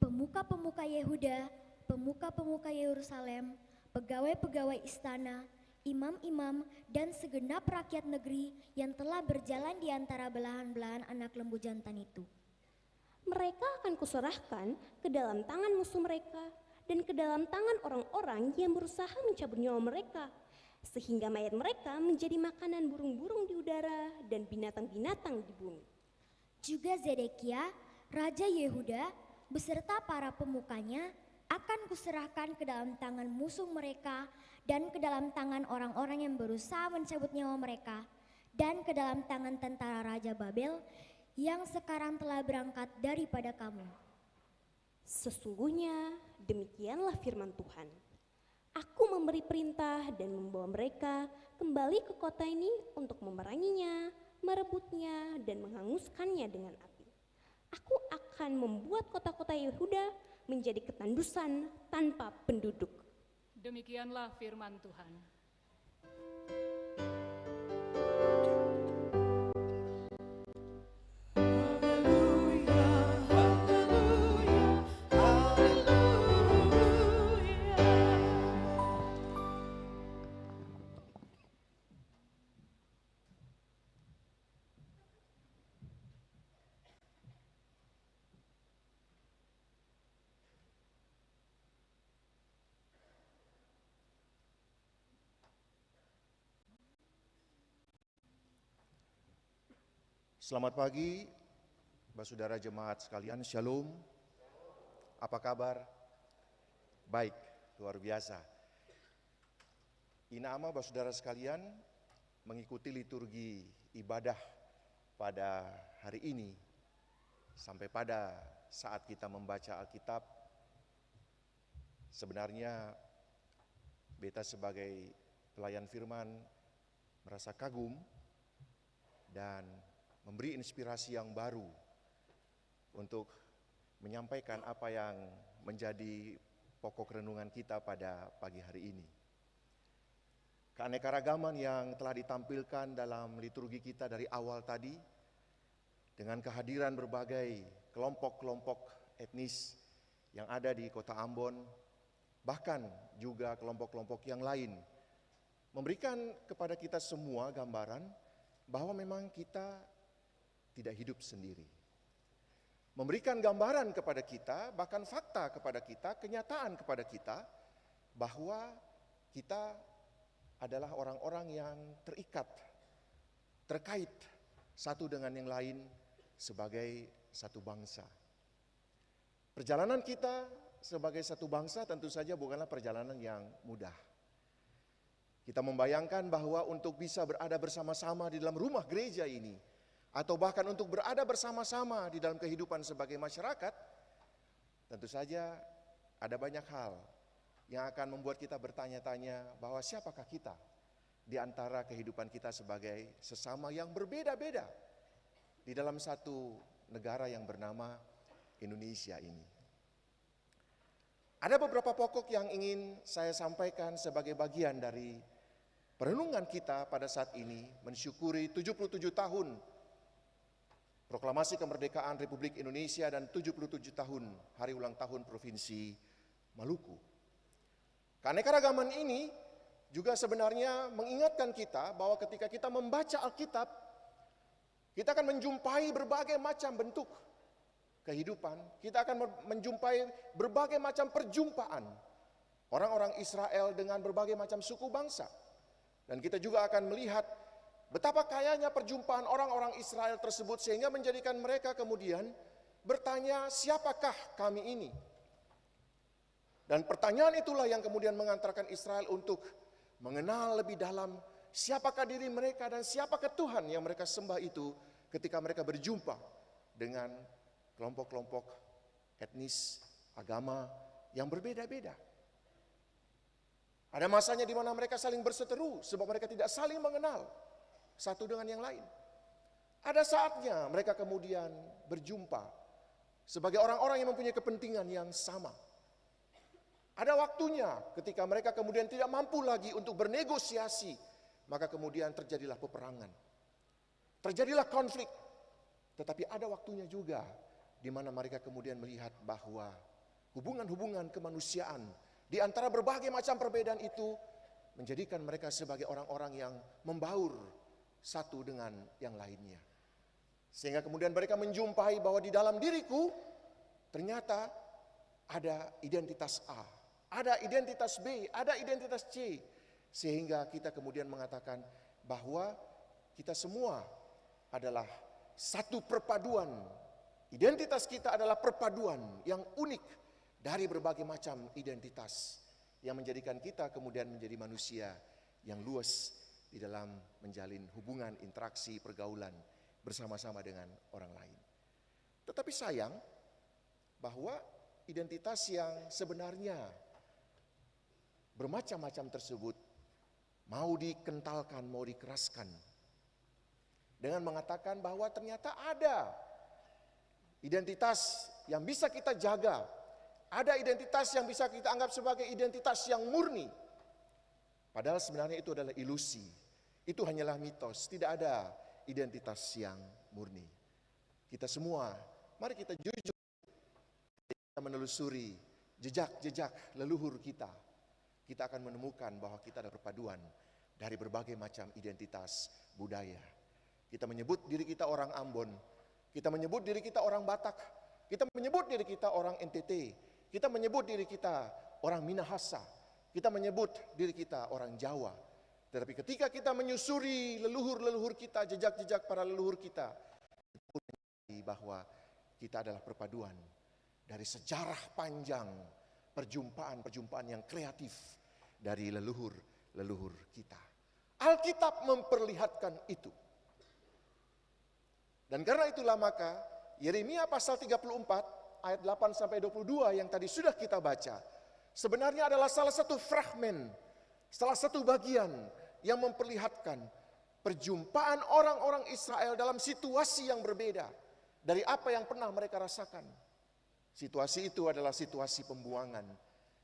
Pemuka-pemuka Yehuda, pemuka-pemuka Yerusalem, pegawai-pegawai istana, imam-imam, dan segenap rakyat negeri yang telah berjalan di antara belahan-belahan anak lembu jantan itu. Mereka akan kuserahkan ke dalam tangan musuh mereka dan ke dalam tangan orang-orang yang berusaha mencabut nyawa mereka, sehingga mayat mereka menjadi makanan burung-burung di udara dan binatang-binatang di bumi. Juga Zedekia, Raja Yehuda, beserta para pemukanya akan kuserahkan ke dalam tangan musuh mereka dan ke dalam tangan orang-orang yang berusaha mencabut nyawa mereka dan ke dalam tangan tentara Raja Babel yang sekarang telah berangkat daripada kamu. Sesungguhnya demikianlah firman Tuhan. Aku memberi perintah dan membawa mereka kembali ke kota ini untuk memeranginya, merebutnya, dan menghanguskannya dengan api. Aku akan membuat kota-kota Yehuda menjadi ketandusan tanpa penduduk. Demikianlah firman Tuhan. Selamat pagi, saudara jemaat sekalian, Shalom. Apa kabar? Baik, luar biasa. Inama saudara sekalian mengikuti liturgi ibadah pada hari ini sampai pada saat kita membaca Alkitab. Sebenarnya beta sebagai pelayan firman merasa kagum dan memberi inspirasi yang baru untuk menyampaikan apa yang menjadi pokok renungan kita pada pagi hari ini. Keanekaragaman yang telah ditampilkan dalam liturgi kita dari awal tadi, dengan kehadiran berbagai kelompok-kelompok etnis yang ada di kota Ambon, bahkan juga kelompok-kelompok yang lain, memberikan kepada kita semua gambaran bahwa memang kita tidak hidup sendiri. Memberikan gambaran kepada kita, bahkan fakta kepada kita, kenyataan kepada kita, bahwa kita adalah orang-orang yang terikat, terkait satu dengan yang lain sebagai satu bangsa. Perjalanan kita sebagai satu bangsa tentu saja bukanlah perjalanan yang mudah. Kita membayangkan bahwa untuk bisa berada bersama-sama di dalam rumah gereja ini, atau bahkan untuk berada bersama-sama di dalam kehidupan sebagai masyarakat, tentu saja ada banyak hal yang akan membuat kita bertanya-tanya bahwa siapakah kita di antara kehidupan kita sebagai sesama yang berbeda-beda di dalam satu negara yang bernama Indonesia ini. Ada beberapa pokok yang ingin saya sampaikan sebagai bagian dari perenungan kita pada saat ini, mensyukuri 77 tahun Proklamasi Kemerdekaan Republik Indonesia dan 77 tahun Hari Ulang Tahun Provinsi Maluku. Keanekaragaman ini juga sebenarnya mengingatkan kita bahwa ketika kita membaca Alkitab, kita akan menjumpai berbagai macam bentuk kehidupan, kita akan menjumpai berbagai macam perjumpaan orang-orang Israel dengan berbagai macam suku bangsa. Dan kita juga akan melihat betapa kayanya perjumpaan orang-orang Israel tersebut sehingga menjadikan mereka kemudian bertanya, siapakah kami ini? Dan pertanyaan itulah yang kemudian mengantarkan Israel untuk mengenal lebih dalam siapakah diri mereka dan siapakah Tuhan yang mereka sembah itu ketika mereka berjumpa dengan kelompok-kelompok etnis, agama yang berbeda-beda. Ada masanya di mana mereka saling berseteru sebab mereka tidak saling mengenal satu dengan yang lain. Ada saatnya mereka kemudian berjumpa sebagai orang-orang yang mempunyai kepentingan yang sama. Ada waktunya ketika mereka kemudian tidak mampu lagi untuk bernegosiasi, maka kemudian terjadilah peperangan. Terjadilah konflik. Tetapi ada waktunya juga di mana mereka kemudian melihat bahwa hubungan-hubungan kemanusiaan di antara berbagai macam perbedaan itu menjadikan mereka sebagai orang-orang yang membaur satu dengan yang lainnya. Sehingga kemudian mereka menjumpai bahwa di dalam diriku ternyata ada identitas A, ada identitas B, ada identitas C. Sehingga kita kemudian mengatakan bahwa kita semua adalah satu perpaduan. Identitas kita adalah perpaduan yang unik dari berbagai macam identitas yang menjadikan kita kemudian menjadi manusia yang luas di dalam menjalin hubungan, interaksi, pergaulan bersama-sama dengan orang lain. Tetapi sayang bahwa identitas yang sebenarnya bermacam-macam tersebut mau dikentalkan, mau dikeraskan dengan mengatakan bahwa ternyata ada identitas yang bisa kita jaga. Ada identitas yang bisa kita anggap sebagai identitas yang murni. Padahal sebenarnya itu adalah ilusi. Itu hanyalah mitos. Tidak ada identitas yang murni. Kita semua, mari kita jujur. Kita menelusuri jejak-jejak leluhur kita. Kita akan menemukan bahwa kita ada perpaduan dari berbagai macam identitas budaya. Kita menyebut diri kita orang Ambon. Kita menyebut diri kita orang Batak. Kita menyebut diri kita orang NTT. Kita menyebut diri kita orang Minahasa. Kita menyebut diri kita orang Jawa. Tetapi ketika kita menyusuri leluhur-leluhur kita, jejak-jejak para leluhur kita, bahwa kita adalah perpaduan dari sejarah panjang, perjumpaan-perjumpaan yang kreatif dari leluhur-leluhur kita. Alkitab memperlihatkan itu. Dan karena itulah maka Yeremia pasal 34 ayat 8 sampai 22 yang tadi sudah kita baca sebenarnya adalah salah satu fragmen, salah satu bagian yang memperlihatkan perjumpaan orang-orang Israel dalam situasi yang berbeda dari apa yang pernah mereka rasakan. Situasi itu adalah situasi pembuangan.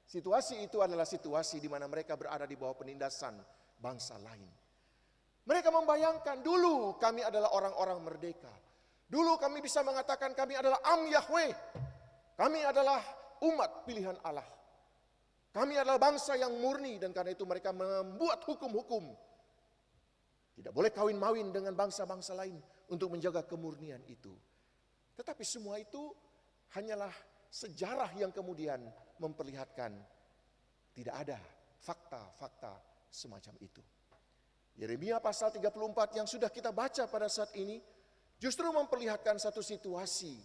Situasi itu adalah situasi di mana mereka berada di bawah penindasan bangsa lain. Mereka membayangkan dulu kami adalah orang-orang merdeka. Dulu kami bisa mengatakan kami adalah Am Yahweh. Kami adalah umat pilihan Allah. Kami adalah bangsa yang murni dan karena itu mereka membuat hukum-hukum. Tidak boleh kawin-mawin dengan bangsa-bangsa lain untuk menjaga kemurnian itu. Tetapi semua itu hanyalah sejarah yang kemudian memperlihatkan tidak ada fakta-fakta semacam itu. Yeremia pasal 34 yang sudah kita baca pada saat ini justru memperlihatkan satu situasi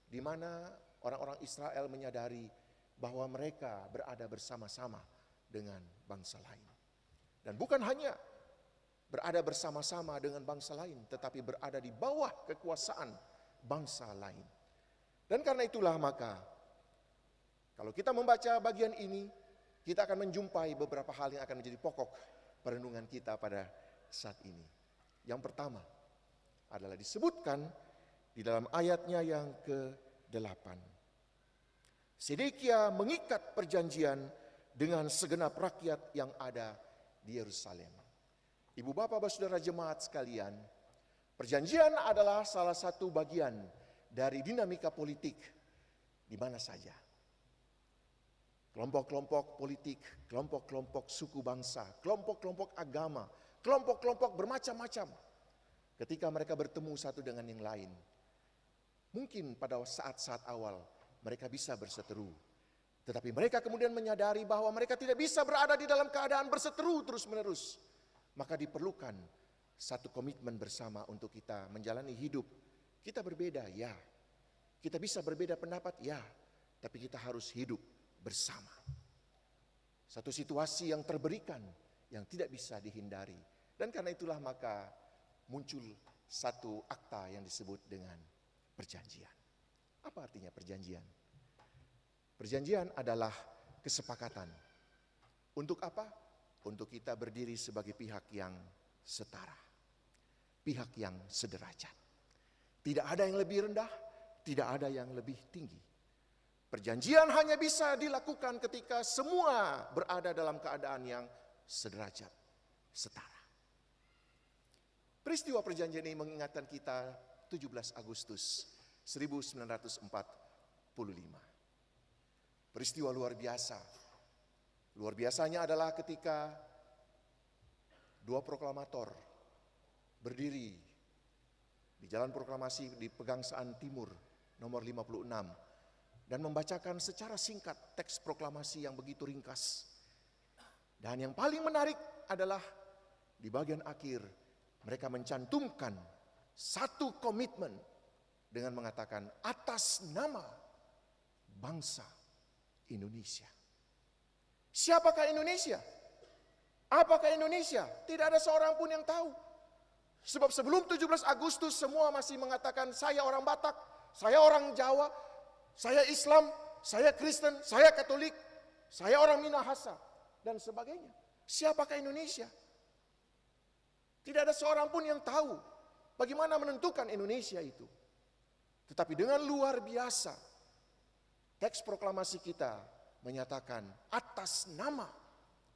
di mana orang-orang Israel menyadari bahwa mereka berada bersama-sama dengan bangsa lain. Dan bukan hanya berada bersama-sama dengan bangsa lain, tetapi berada di bawah kekuasaan bangsa lain. Dan karena itulah maka, kalau kita membaca bagian ini, kita akan menjumpai beberapa hal yang akan menjadi pokok perenungan kita pada saat ini. Yang pertama adalah disebutkan di dalam ayatnya yang ke-8. Sedekia mengikat perjanjian dengan segenap rakyat yang ada di Yerusalem. Ibu bapak saudara jemaat sekalian, perjanjian adalah salah satu bagian dari dinamika politik di mana saja. Kelompok-kelompok politik, kelompok-kelompok suku bangsa, kelompok-kelompok agama, kelompok-kelompok bermacam-macam. Ketika mereka bertemu satu dengan yang lain, Mungkin pada saat-saat awal mereka bisa berseteru. Tetapi mereka kemudian menyadari bahwa mereka tidak bisa berada di dalam keadaan berseteru terus-menerus. Maka diperlukan satu komitmen bersama untuk kita menjalani hidup. Kita berbeda, ya. Kita bisa berbeda pendapat, ya. Tapi kita harus hidup bersama. Satu situasi yang terberikan, yang tidak bisa dihindari. Dan karena itulah maka muncul satu akta yang disebut dengan perjanjian. Apa artinya perjanjian? Perjanjian adalah kesepakatan. Untuk apa? Untuk kita berdiri sebagai pihak yang setara. Pihak yang sederajat. Tidak ada yang lebih rendah, tidak ada yang lebih tinggi. Perjanjian hanya bisa dilakukan ketika semua berada dalam keadaan yang sederajat, setara. Peristiwa perjanjian ini mengingatkan kita 17 Agustus 1945. Peristiwa luar biasa. Luar biasanya adalah ketika dua proklamator berdiri di Jalan Proklamasi di Pegangsaan Timur nomor 56 dan membacakan secara singkat teks proklamasi yang begitu ringkas. Dan yang paling menarik adalah di bagian akhir mereka mencantumkan satu komitmen dengan mengatakan atas nama bangsa Indonesia. Siapakah Indonesia? Apakah Indonesia? Tidak ada seorang pun yang tahu. Sebab sebelum 17 Agustus semua masih mengatakan saya orang Batak, saya orang Jawa, saya Islam, saya Kristen, saya Katolik, saya orang Minahasa, dan sebagainya. Siapakah Indonesia? Tidak ada seorang pun yang tahu bagaimana menentukan Indonesia itu. Tetapi dengan luar biasa, teks proklamasi kita menyatakan atas nama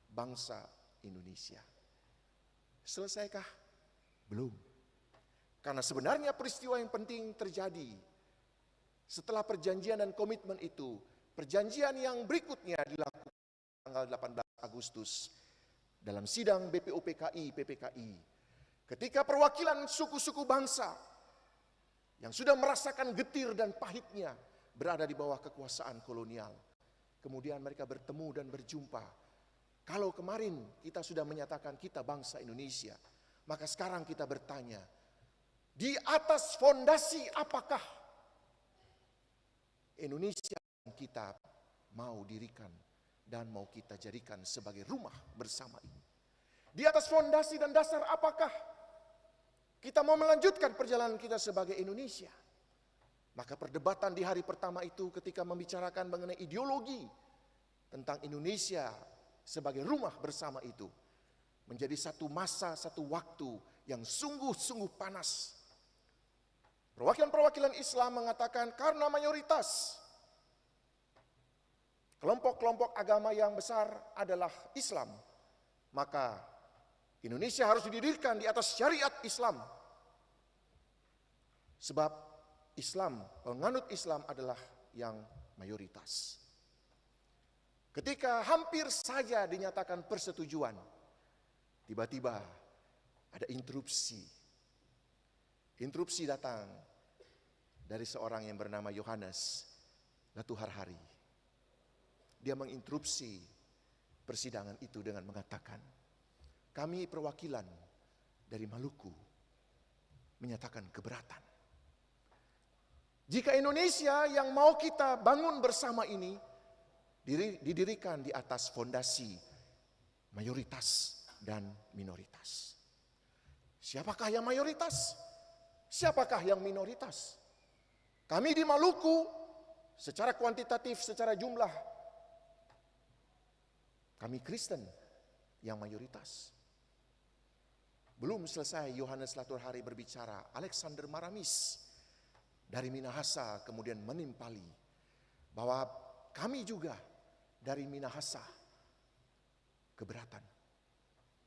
bangsa Indonesia. Selesaikah? Belum. Karena sebenarnya peristiwa yang penting terjadi setelah perjanjian dan komitmen itu. Perjanjian yang berikutnya dilakukan tanggal 18 Agustus dalam sidang PPKI. Ketika perwakilan suku-suku bangsa yang sudah merasakan getir dan pahitnya berada di bawah kekuasaan kolonial. Kemudian mereka bertemu dan berjumpa. Kalau kemarin kita sudah menyatakan kita bangsa Indonesia, maka sekarang kita bertanya, di atas fondasi apakah Indonesia yang kita mau dirikan dan mau kita jadikan sebagai rumah bersama ini? Di atas fondasi dan dasar apakah kita mau melanjutkan perjalanan kita sebagai Indonesia? Maka perdebatan di hari pertama itu ketika membicarakan mengenai ideologi tentang Indonesia sebagai rumah bersama itu menjadi satu masa, satu waktu yang sungguh-sungguh panas. Perwakilan-perwakilan Islam mengatakan karena mayoritas kelompok-kelompok agama yang besar adalah Islam, maka Indonesia harus didirikan di atas syariat Islam. Sebab Islam, penganut Islam adalah yang mayoritas. Ketika hampir saja dinyatakan persetujuan, tiba-tiba ada interupsi. Interupsi datang dari seorang yang bernama Yohanes Latuharhari. Dia menginterupsi persidangan itu dengan mengatakan, kami perwakilan dari Maluku menyatakan keberatan. Jika Indonesia yang mau kita bangun bersama ini didirikan di atas fondasi mayoritas dan minoritas. Siapakah yang mayoritas? Siapakah yang minoritas? Kami di Maluku secara kuantitatif, secara jumlah, kami Kristen yang mayoritas. Belum selesai Yohanes Latuharhari berbicara, Alexander Maramis dari Minahasa kemudian menimpali bahwa kami juga dari Minahasa keberatan.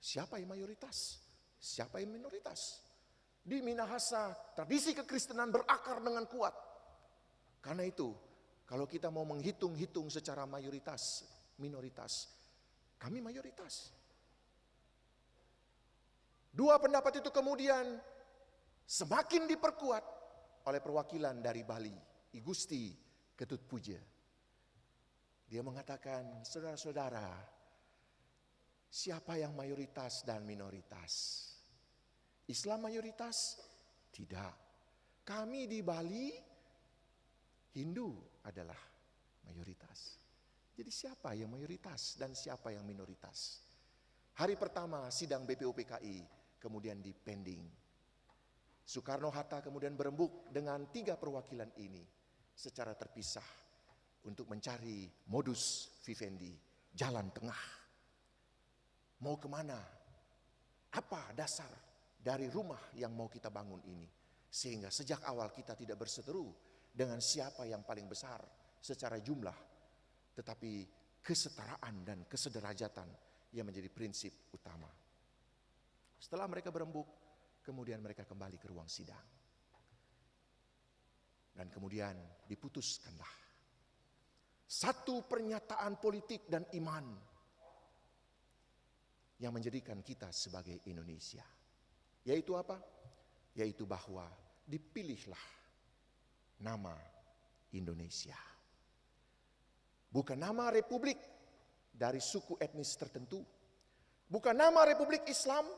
Siapa yang mayoritas? Siapa yang minoritas? Di Minahasa tradisi kekristenan berakar dengan kuat. Karena itu kalau kita mau menghitung-hitung secara mayoritas, minoritas, kami mayoritas. Dua pendapat itu kemudian semakin diperkuat oleh perwakilan dari Bali, I Gusti Ketut Puja. Dia mengatakan, saudara-saudara, siapa yang mayoritas dan minoritas? Islam mayoritas? Tidak. Kami di Bali, Hindu adalah mayoritas. Jadi siapa yang mayoritas dan siapa yang minoritas? Hari pertama sidang BPUPKI kemudian dipending. Soekarno-Hatta kemudian berembuk dengan 3 perwakilan ini secara terpisah untuk mencari modus vivendi, jalan tengah. Mau kemana? Apa dasar dari rumah yang mau kita bangun ini? Sehingga sejak awal kita tidak berseteru dengan siapa yang paling besar secara jumlah, tetapi kesetaraan dan kesederajatan yang menjadi prinsip utama. Setelah mereka berembuk, kemudian mereka kembali ke ruang sidang. Dan kemudian diputuskanlah satu pernyataan politik dan iman yang menjadikan kita sebagai Indonesia. Yaitu apa? Yaitu bahwa dipilihlah nama Indonesia. Bukan nama republik dari suku etnis tertentu. Bukan nama republik Islam,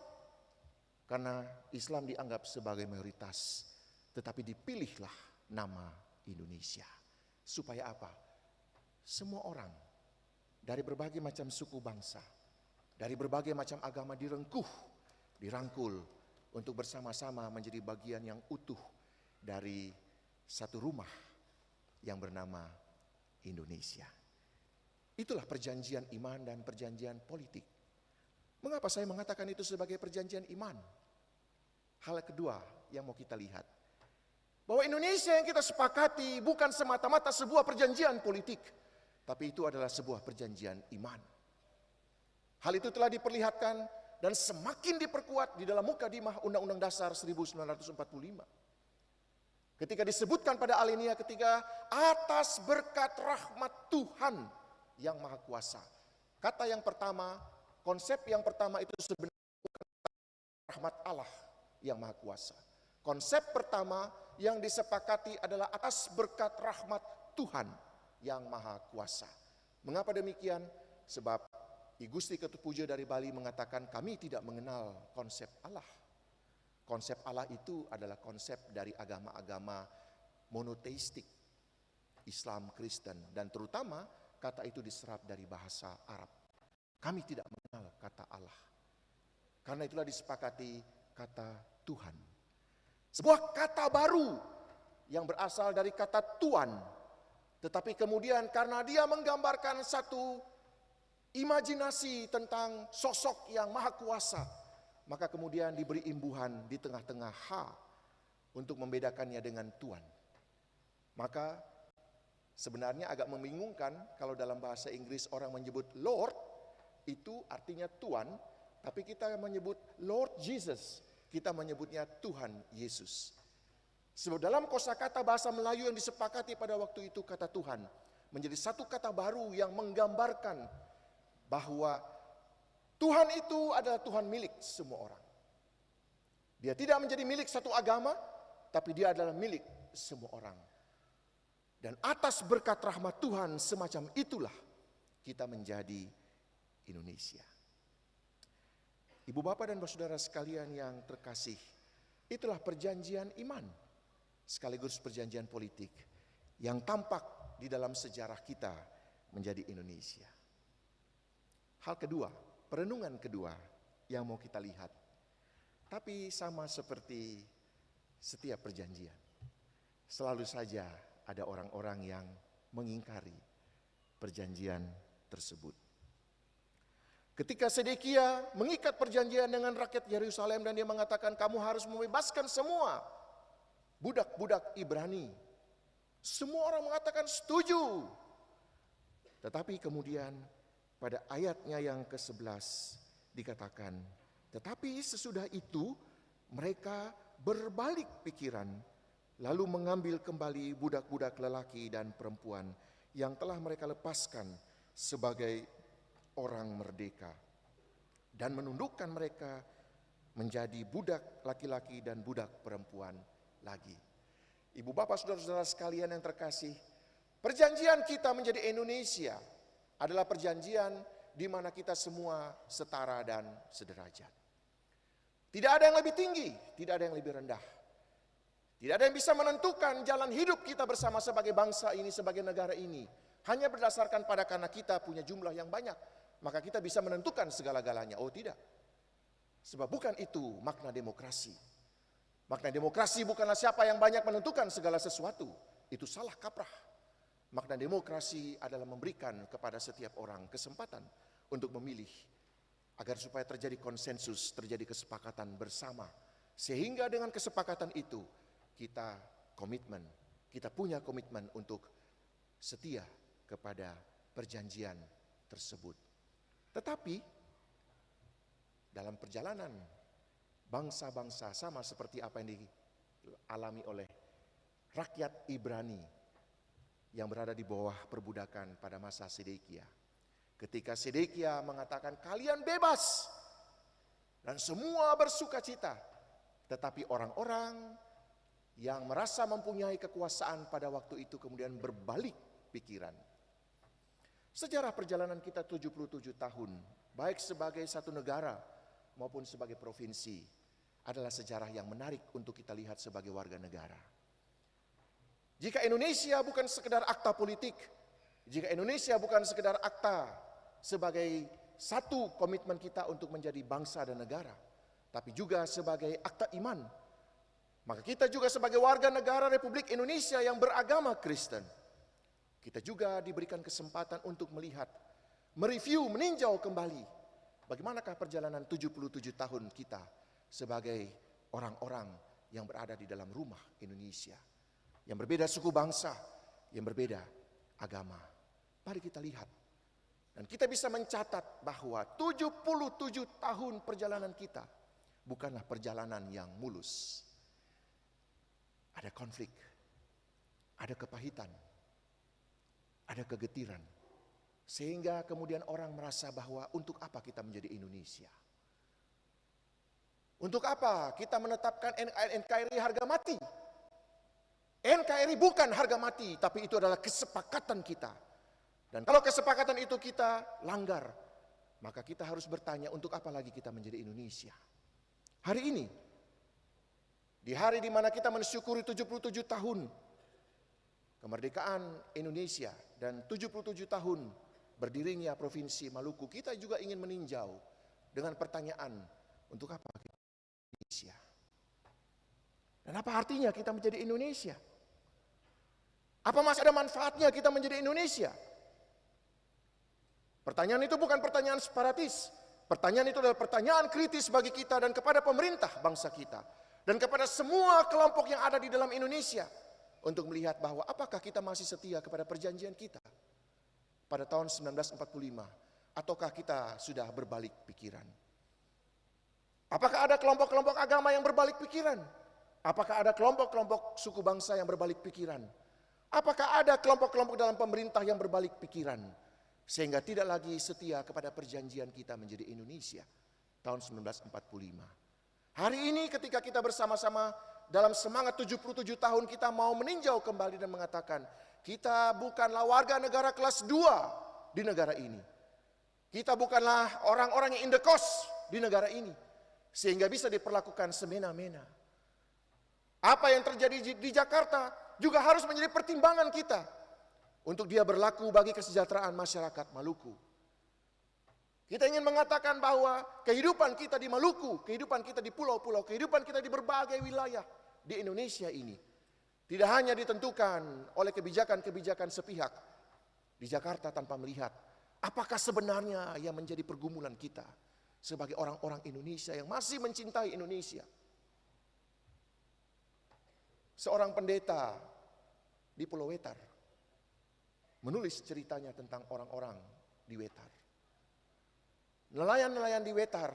karena Islam dianggap sebagai mayoritas. Tetapi dipilihlah nama Indonesia. Supaya apa? Semua orang dari berbagai macam suku bangsa, dari berbagai macam agama dirangkul untuk bersama-sama menjadi bagian yang utuh dari satu rumah yang bernama Indonesia. Itulah perjanjian iman dan perjanjian politik. Mengapa saya mengatakan itu sebagai perjanjian iman? Hal kedua yang mau kita lihat, bahwa Indonesia yang kita sepakati bukan semata-mata sebuah perjanjian politik, tapi itu adalah sebuah perjanjian iman. Hal itu telah diperlihatkan dan semakin diperkuat di dalam Mukadimah Undang-Undang Dasar 1945. Ketika disebutkan pada alinea ketiga, atas berkat rahmat Tuhan yang Maha Kuasa. Kata yang pertama, konsep yang pertama itu sebenarnya rahmat Allah yang Maha Kuasa. Konsep pertama yang disepakati adalah atas berkat rahmat Tuhan yang Maha Kuasa. Mengapa demikian? Sebab I Gusti Ketut Puja dari Bali mengatakan kami tidak mengenal konsep Allah. Konsep Allah itu adalah konsep dari agama-agama monoteistik, Islam, Kristen, dan terutama kata itu diserap dari bahasa Arab. Kami tidak mengenal kata Allah. Karena itulah disepakati kata Tuhan. Sebuah kata baru yang berasal dari kata Tuan. Tetapi kemudian karena dia menggambarkan satu imajinasi tentang sosok yang maha kuasa, maka kemudian diberi imbuhan di tengah-tengah H untuk membedakannya dengan Tuan. Maka sebenarnya agak membingungkan kalau dalam bahasa Inggris orang menyebut Lord, itu artinya Tuan, tapi kita menyebut Lord Jesus, kita menyebutnya Tuhan Yesus. Sebab dalam kosakata bahasa Melayu yang disepakati pada waktu itu kata Tuhan menjadi satu kata baru yang menggambarkan bahwa Tuhan itu adalah Tuhan milik semua orang. Dia tidak menjadi milik satu agama, tapi dia adalah milik semua orang. Dan atas berkat rahmat Tuhan semacam itulah kita menjadi Indonesia. Ibu bapak dan saudara sekalian yang terkasih, itulah perjanjian iman sekaligus perjanjian politik yang tampak di dalam sejarah kita menjadi Indonesia. Hal kedua, perenungan kedua yang mau kita lihat, tapi sama seperti setiap perjanjian, selalu saja ada orang-orang yang mengingkari perjanjian tersebut. Ketika Sedekia mengikat perjanjian dengan rakyat Yerusalem dan dia mengatakan kamu harus membebaskan semua budak-budak Ibrani, semua orang mengatakan setuju. Tetapi kemudian pada ayatnya yang ke-11 dikatakan, tetapi sesudah itu mereka berbalik pikiran, lalu mengambil kembali budak-budak lelaki dan perempuan yang telah mereka lepaskan sebagai orang merdeka, dan menundukkan mereka menjadi budak laki-laki dan budak perempuan lagi. Ibu bapak saudara-saudara sekalian yang terkasih, perjanjian kita menjadi Indonesia adalah perjanjian di mana kita semua setara dan sederajat. Tidak ada yang lebih tinggi, tidak ada yang lebih rendah. Tidak ada yang bisa menentukan jalan hidup kita bersama sebagai bangsa ini, sebagai negara ini. Hanya berdasarkan pada karena kita punya jumlah yang banyak, maka kita bisa menentukan segala-galanya. Oh tidak. Sebab bukan itu makna demokrasi. Makna demokrasi bukanlah siapa yang banyak menentukan segala sesuatu. Itu salah kaprah. Makna demokrasi adalah memberikan kepada setiap orang kesempatan untuk memilih. Agar supaya terjadi konsensus, terjadi kesepakatan bersama. Sehingga dengan kesepakatan itu, kita komitmen, kita punya komitmen untuk setia kepada perjanjian tersebut. Tetapi dalam perjalanan bangsa-bangsa sama seperti apa yang dialami oleh rakyat Ibrani yang berada di bawah perbudakan pada masa Sedekia. Ketika Sedekia mengatakan kalian bebas dan semua bersukacita, tetapi orang-orang yang merasa mempunyai kekuasaan pada waktu itu kemudian berbalik pikiran. Sejarah perjalanan kita 77 tahun, baik sebagai satu negara maupun sebagai provinsi, adalah sejarah yang menarik untuk kita lihat sebagai warga negara. Jika Indonesia bukan sekedar akta politik, jika Indonesia bukan sekedar akta sebagai satu komitmen kita untuk menjadi bangsa dan negara, tapi juga sebagai akta iman, maka kita juga sebagai warga negara Republik Indonesia yang beragama Kristen, kita juga diberikan kesempatan untuk melihat, mereview, meninjau kembali bagaimanakah perjalanan 77 tahun kita sebagai orang-orang yang berada di dalam rumah Indonesia, yang berbeda suku bangsa, yang berbeda agama. Mari kita lihat. Dan kita bisa mencatat bahwa 77 tahun perjalanan kita bukanlah perjalanan yang mulus. Ada konflik, ada kepahitan, ada kegetiran. Sehingga kemudian orang merasa bahwa untuk apa kita menjadi Indonesia? Untuk apa kita menetapkan NKRI harga mati? NKRI bukan harga mati, tapi itu adalah kesepakatan kita. Dan kalau kesepakatan itu kita langgar, maka kita harus bertanya untuk apa lagi kita menjadi Indonesia? Hari ini, di hari di mana kita mensyukuri 77 tahun kemerdekaan Indonesia dan 77 tahun berdirinya Provinsi Maluku, kita juga ingin meninjau dengan pertanyaan, untuk apa kita menjadi Indonesia? Dan apa artinya kita menjadi Indonesia? Apa masih ada manfaatnya kita menjadi Indonesia? Pertanyaan itu bukan pertanyaan separatis. Pertanyaan itu adalah pertanyaan kritis bagi kita dan kepada pemerintah bangsa kita. Dan kepada semua kelompok yang ada di dalam Indonesia. Untuk melihat bahwa apakah kita masih setia kepada perjanjian kita pada tahun 1945. Ataukah kita sudah berbalik pikiran. Apakah ada kelompok-kelompok agama yang berbalik pikiran? Apakah ada kelompok-kelompok suku bangsa yang berbalik pikiran? Apakah ada kelompok-kelompok dalam pemerintah yang berbalik pikiran? Sehingga tidak lagi setia kepada perjanjian kita menjadi Indonesia tahun 1945. Hari ini ketika kita bersama-sama dalam semangat 77 tahun kita mau meninjau kembali dan mengatakan, kita bukanlah warga negara kelas 2 di negara ini. Kita bukanlah orang-orang yang indekos di negara ini. Sehingga bisa diperlakukan semena-mena. Apa yang terjadi di Jakarta juga harus menjadi pertimbangan kita untuk dia berlaku bagi kesejahteraan masyarakat Maluku. Kita ingin mengatakan bahwa kehidupan kita di Maluku, kehidupan kita di pulau-pulau, kehidupan kita di berbagai wilayah di Indonesia ini tidak hanya ditentukan oleh kebijakan-kebijakan sepihak di Jakarta tanpa melihat apakah sebenarnya yang menjadi pergumulan kita sebagai orang-orang Indonesia yang masih mencintai Indonesia. Seorang pendeta di Pulau Wetar menulis ceritanya tentang orang-orang di Wetar. Nelayan-nelayan di Wetar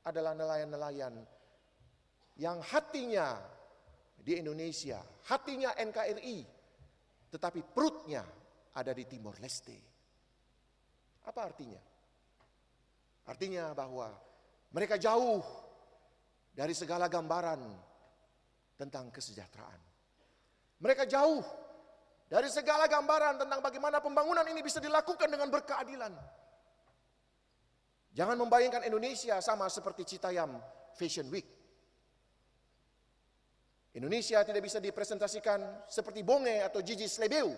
adalah nelayan-nelayan yang hatinya di Indonesia, hatinya NKRI, tetapi perutnya ada di Timor Leste. Apa artinya? Artinya bahwa mereka jauh dari segala gambaran tentang kesejahteraan. Mereka jauh dari segala gambaran tentang bagaimana pembangunan ini bisa dilakukan dengan berkeadilan. Jangan membayangkan Indonesia sama seperti Citayam Fashion Week. Indonesia tidak bisa dipresentasikan seperti Bonge atau Gigi Slebeu.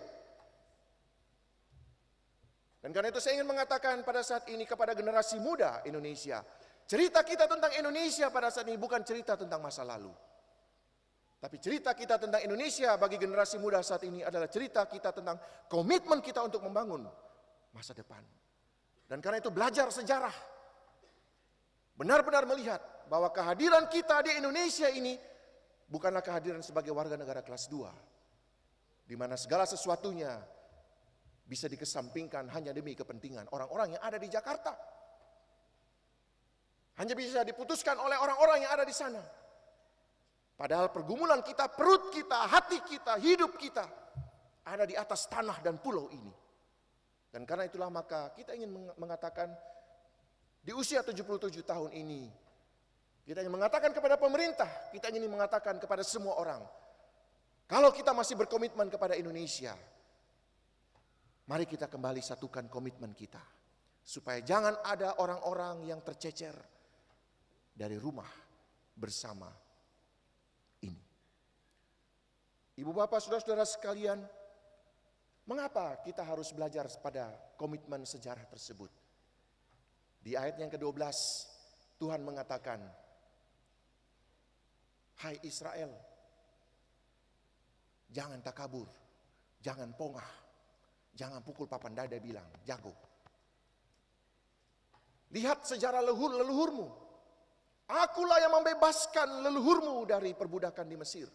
Dan karena itu saya ingin mengatakan pada saat ini kepada generasi muda Indonesia, cerita kita tentang Indonesia pada saat ini bukan cerita tentang masa lalu. Tapi cerita kita tentang Indonesia bagi generasi muda saat ini adalah cerita kita tentang komitmen kita untuk membangun masa depan. Dan karena itu belajar sejarah. Benar-benar melihat bahwa kehadiran kita di Indonesia ini bukanlah kehadiran sebagai warga negara kelas 2. Di mana segala sesuatunya bisa dikesampingkan hanya demi kepentingan orang-orang yang ada di Jakarta. Hanya bisa diputuskan oleh orang-orang yang ada di sana. Padahal pergumulan kita, perut kita, hati kita, hidup kita ada di atas tanah dan pulau ini. Dan karena itulah maka kita ingin mengatakan di usia 77 tahun ini, kita ingin mengatakan kepada pemerintah, kita ingin mengatakan kepada semua orang, kalau kita masih berkomitmen kepada Indonesia, mari kita kembali satukan komitmen kita. Supaya jangan ada orang-orang yang tercecer dari rumah bersama ini. Ibu bapak saudara-saudara sekalian, mengapa kita harus belajar pada komitmen sejarah tersebut? Di ayat yang ke-12, Tuhan mengatakan, hai Israel, jangan takabur, jangan pongah, jangan pukul papan dada bilang, jago. Lihat sejarah leluhurmu. Akulah yang membebaskan leluhurmu dari perbudakan di Mesir.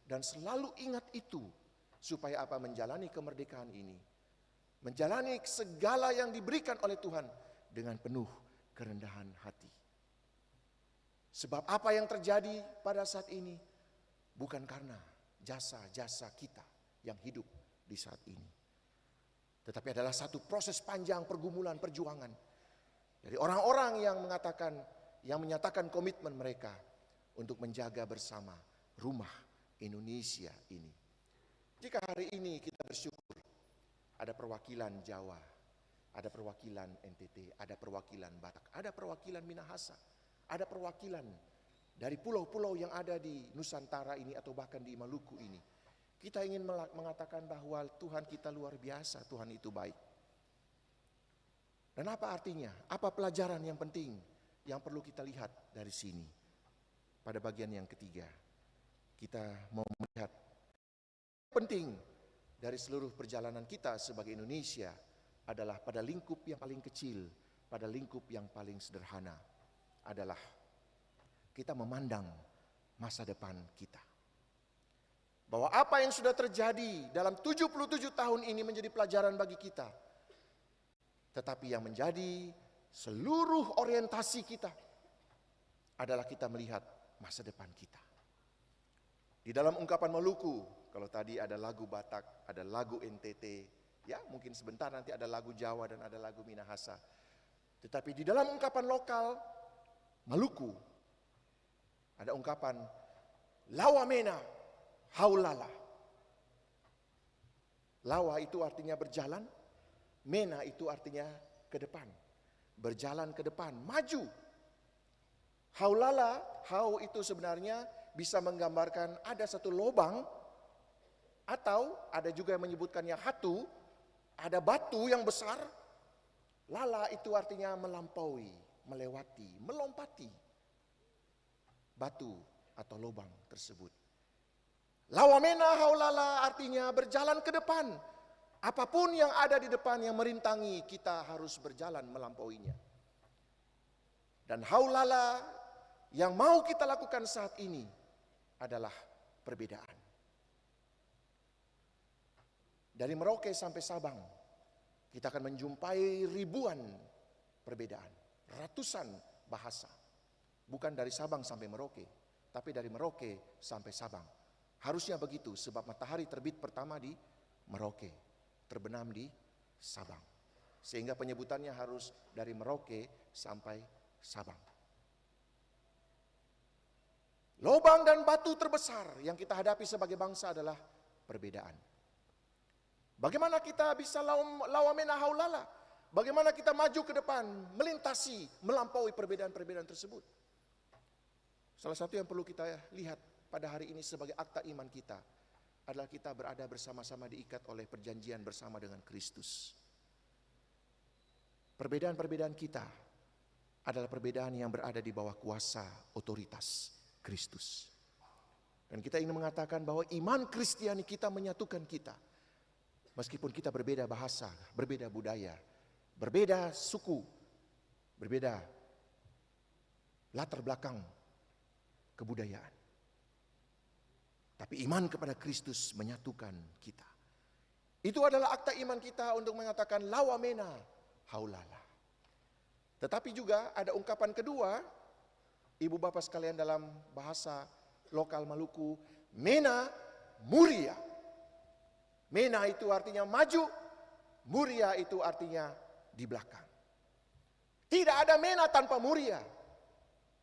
Dan selalu ingat itu, supaya apa? Menjalani kemerdekaan ini. Menjalani segala yang diberikan oleh Tuhan dengan penuh kerendahan hati. Sebab apa yang terjadi pada saat ini bukan karena jasa-jasa kita yang hidup di saat ini. Tetapi adalah satu proses panjang pergumulan perjuangan dari orang-orang yang menyatakan komitmen mereka untuk menjaga bersama rumah Indonesia ini. Jika hari ini kita bersyukur ada perwakilan Jawa, ada perwakilan NTT, ada perwakilan Batak, ada perwakilan Minahasa, ada perwakilan dari pulau-pulau yang ada di Nusantara ini atau bahkan di Maluku ini. Kita ingin mengatakan bahwa Tuhan kita luar biasa, Tuhan itu baik. Dan apa artinya? Apa pelajaran yang penting yang perlu kita lihat dari sini? Pada bagian yang ketiga, kita mau melihat penting dari seluruh perjalanan kita sebagai Indonesia adalah pada lingkup yang paling kecil, pada lingkup yang paling sederhana, adalah kita memandang masa depan kita. Bahwa apa yang sudah terjadi dalam 77 tahun ini menjadi pelajaran bagi kita. Tetapi yang menjadi seluruh orientasi kita adalah kita melihat masa depan kita. Di dalam ungkapan Maluku, kalau tadi ada lagu Batak, ada lagu NTT, ya mungkin sebentar nanti ada lagu Jawa dan ada lagu Minahasa. Tetapi di dalam ungkapan lokal Maluku ada ungkapan Lawamena Haulala. Lawa itu artinya berjalan, mena itu artinya ke depan. Berjalan ke depan, maju. Haulala, hau itu sebenarnya bisa menggambarkan ada satu lubang, atau ada juga yang menyebutkannya hatu, ada batu yang besar. Lala itu artinya melampaui, melewati, melompati batu atau lubang tersebut. Lawamena haulala artinya berjalan ke depan. Apapun yang ada di depan yang merintangi, kita harus berjalan melampauinya. Dan haulala yang mau kita lakukan saat ini adalah perbedaan. Dari Merauke sampai Sabang, kita akan menjumpai ribuan perbedaan, ratusan bahasa. Bukan dari Sabang sampai Merauke, tapi dari Merauke sampai Sabang. Harusnya begitu, sebab matahari terbit pertama di Merauke, terbenam di Sabang. Sehingga penyebutannya harus dari Merauke sampai Sabang. Lubang dan batu terbesar yang kita hadapi sebagai bangsa adalah perbedaan. Bagaimana kita bisa lawamena haulala? Bagaimana kita maju ke depan, melintasi, melampaui perbedaan-perbedaan tersebut? Salah satu yang perlu kita lihat pada hari ini sebagai akta iman kita adalah kita berada bersama-sama diikat oleh perjanjian bersama dengan Kristus. Perbedaan-perbedaan kita adalah perbedaan yang berada di bawah kuasa otoritas Kristus. Dan kita ingin mengatakan bahwa iman Kristiani kita menyatukan kita. Meskipun kita berbeda bahasa, berbeda budaya, berbeda suku, berbeda latar belakang kebudayaan. Tapi iman kepada Kristus menyatukan kita. Itu adalah akta iman kita untuk mengatakan lawamena haulala. Tetapi juga ada ungkapan kedua, ibu bapak sekalian, dalam bahasa lokal Maluku, mena muria. Mena itu artinya maju, muria itu artinya di belakang. Tidak ada mena tanpa muria.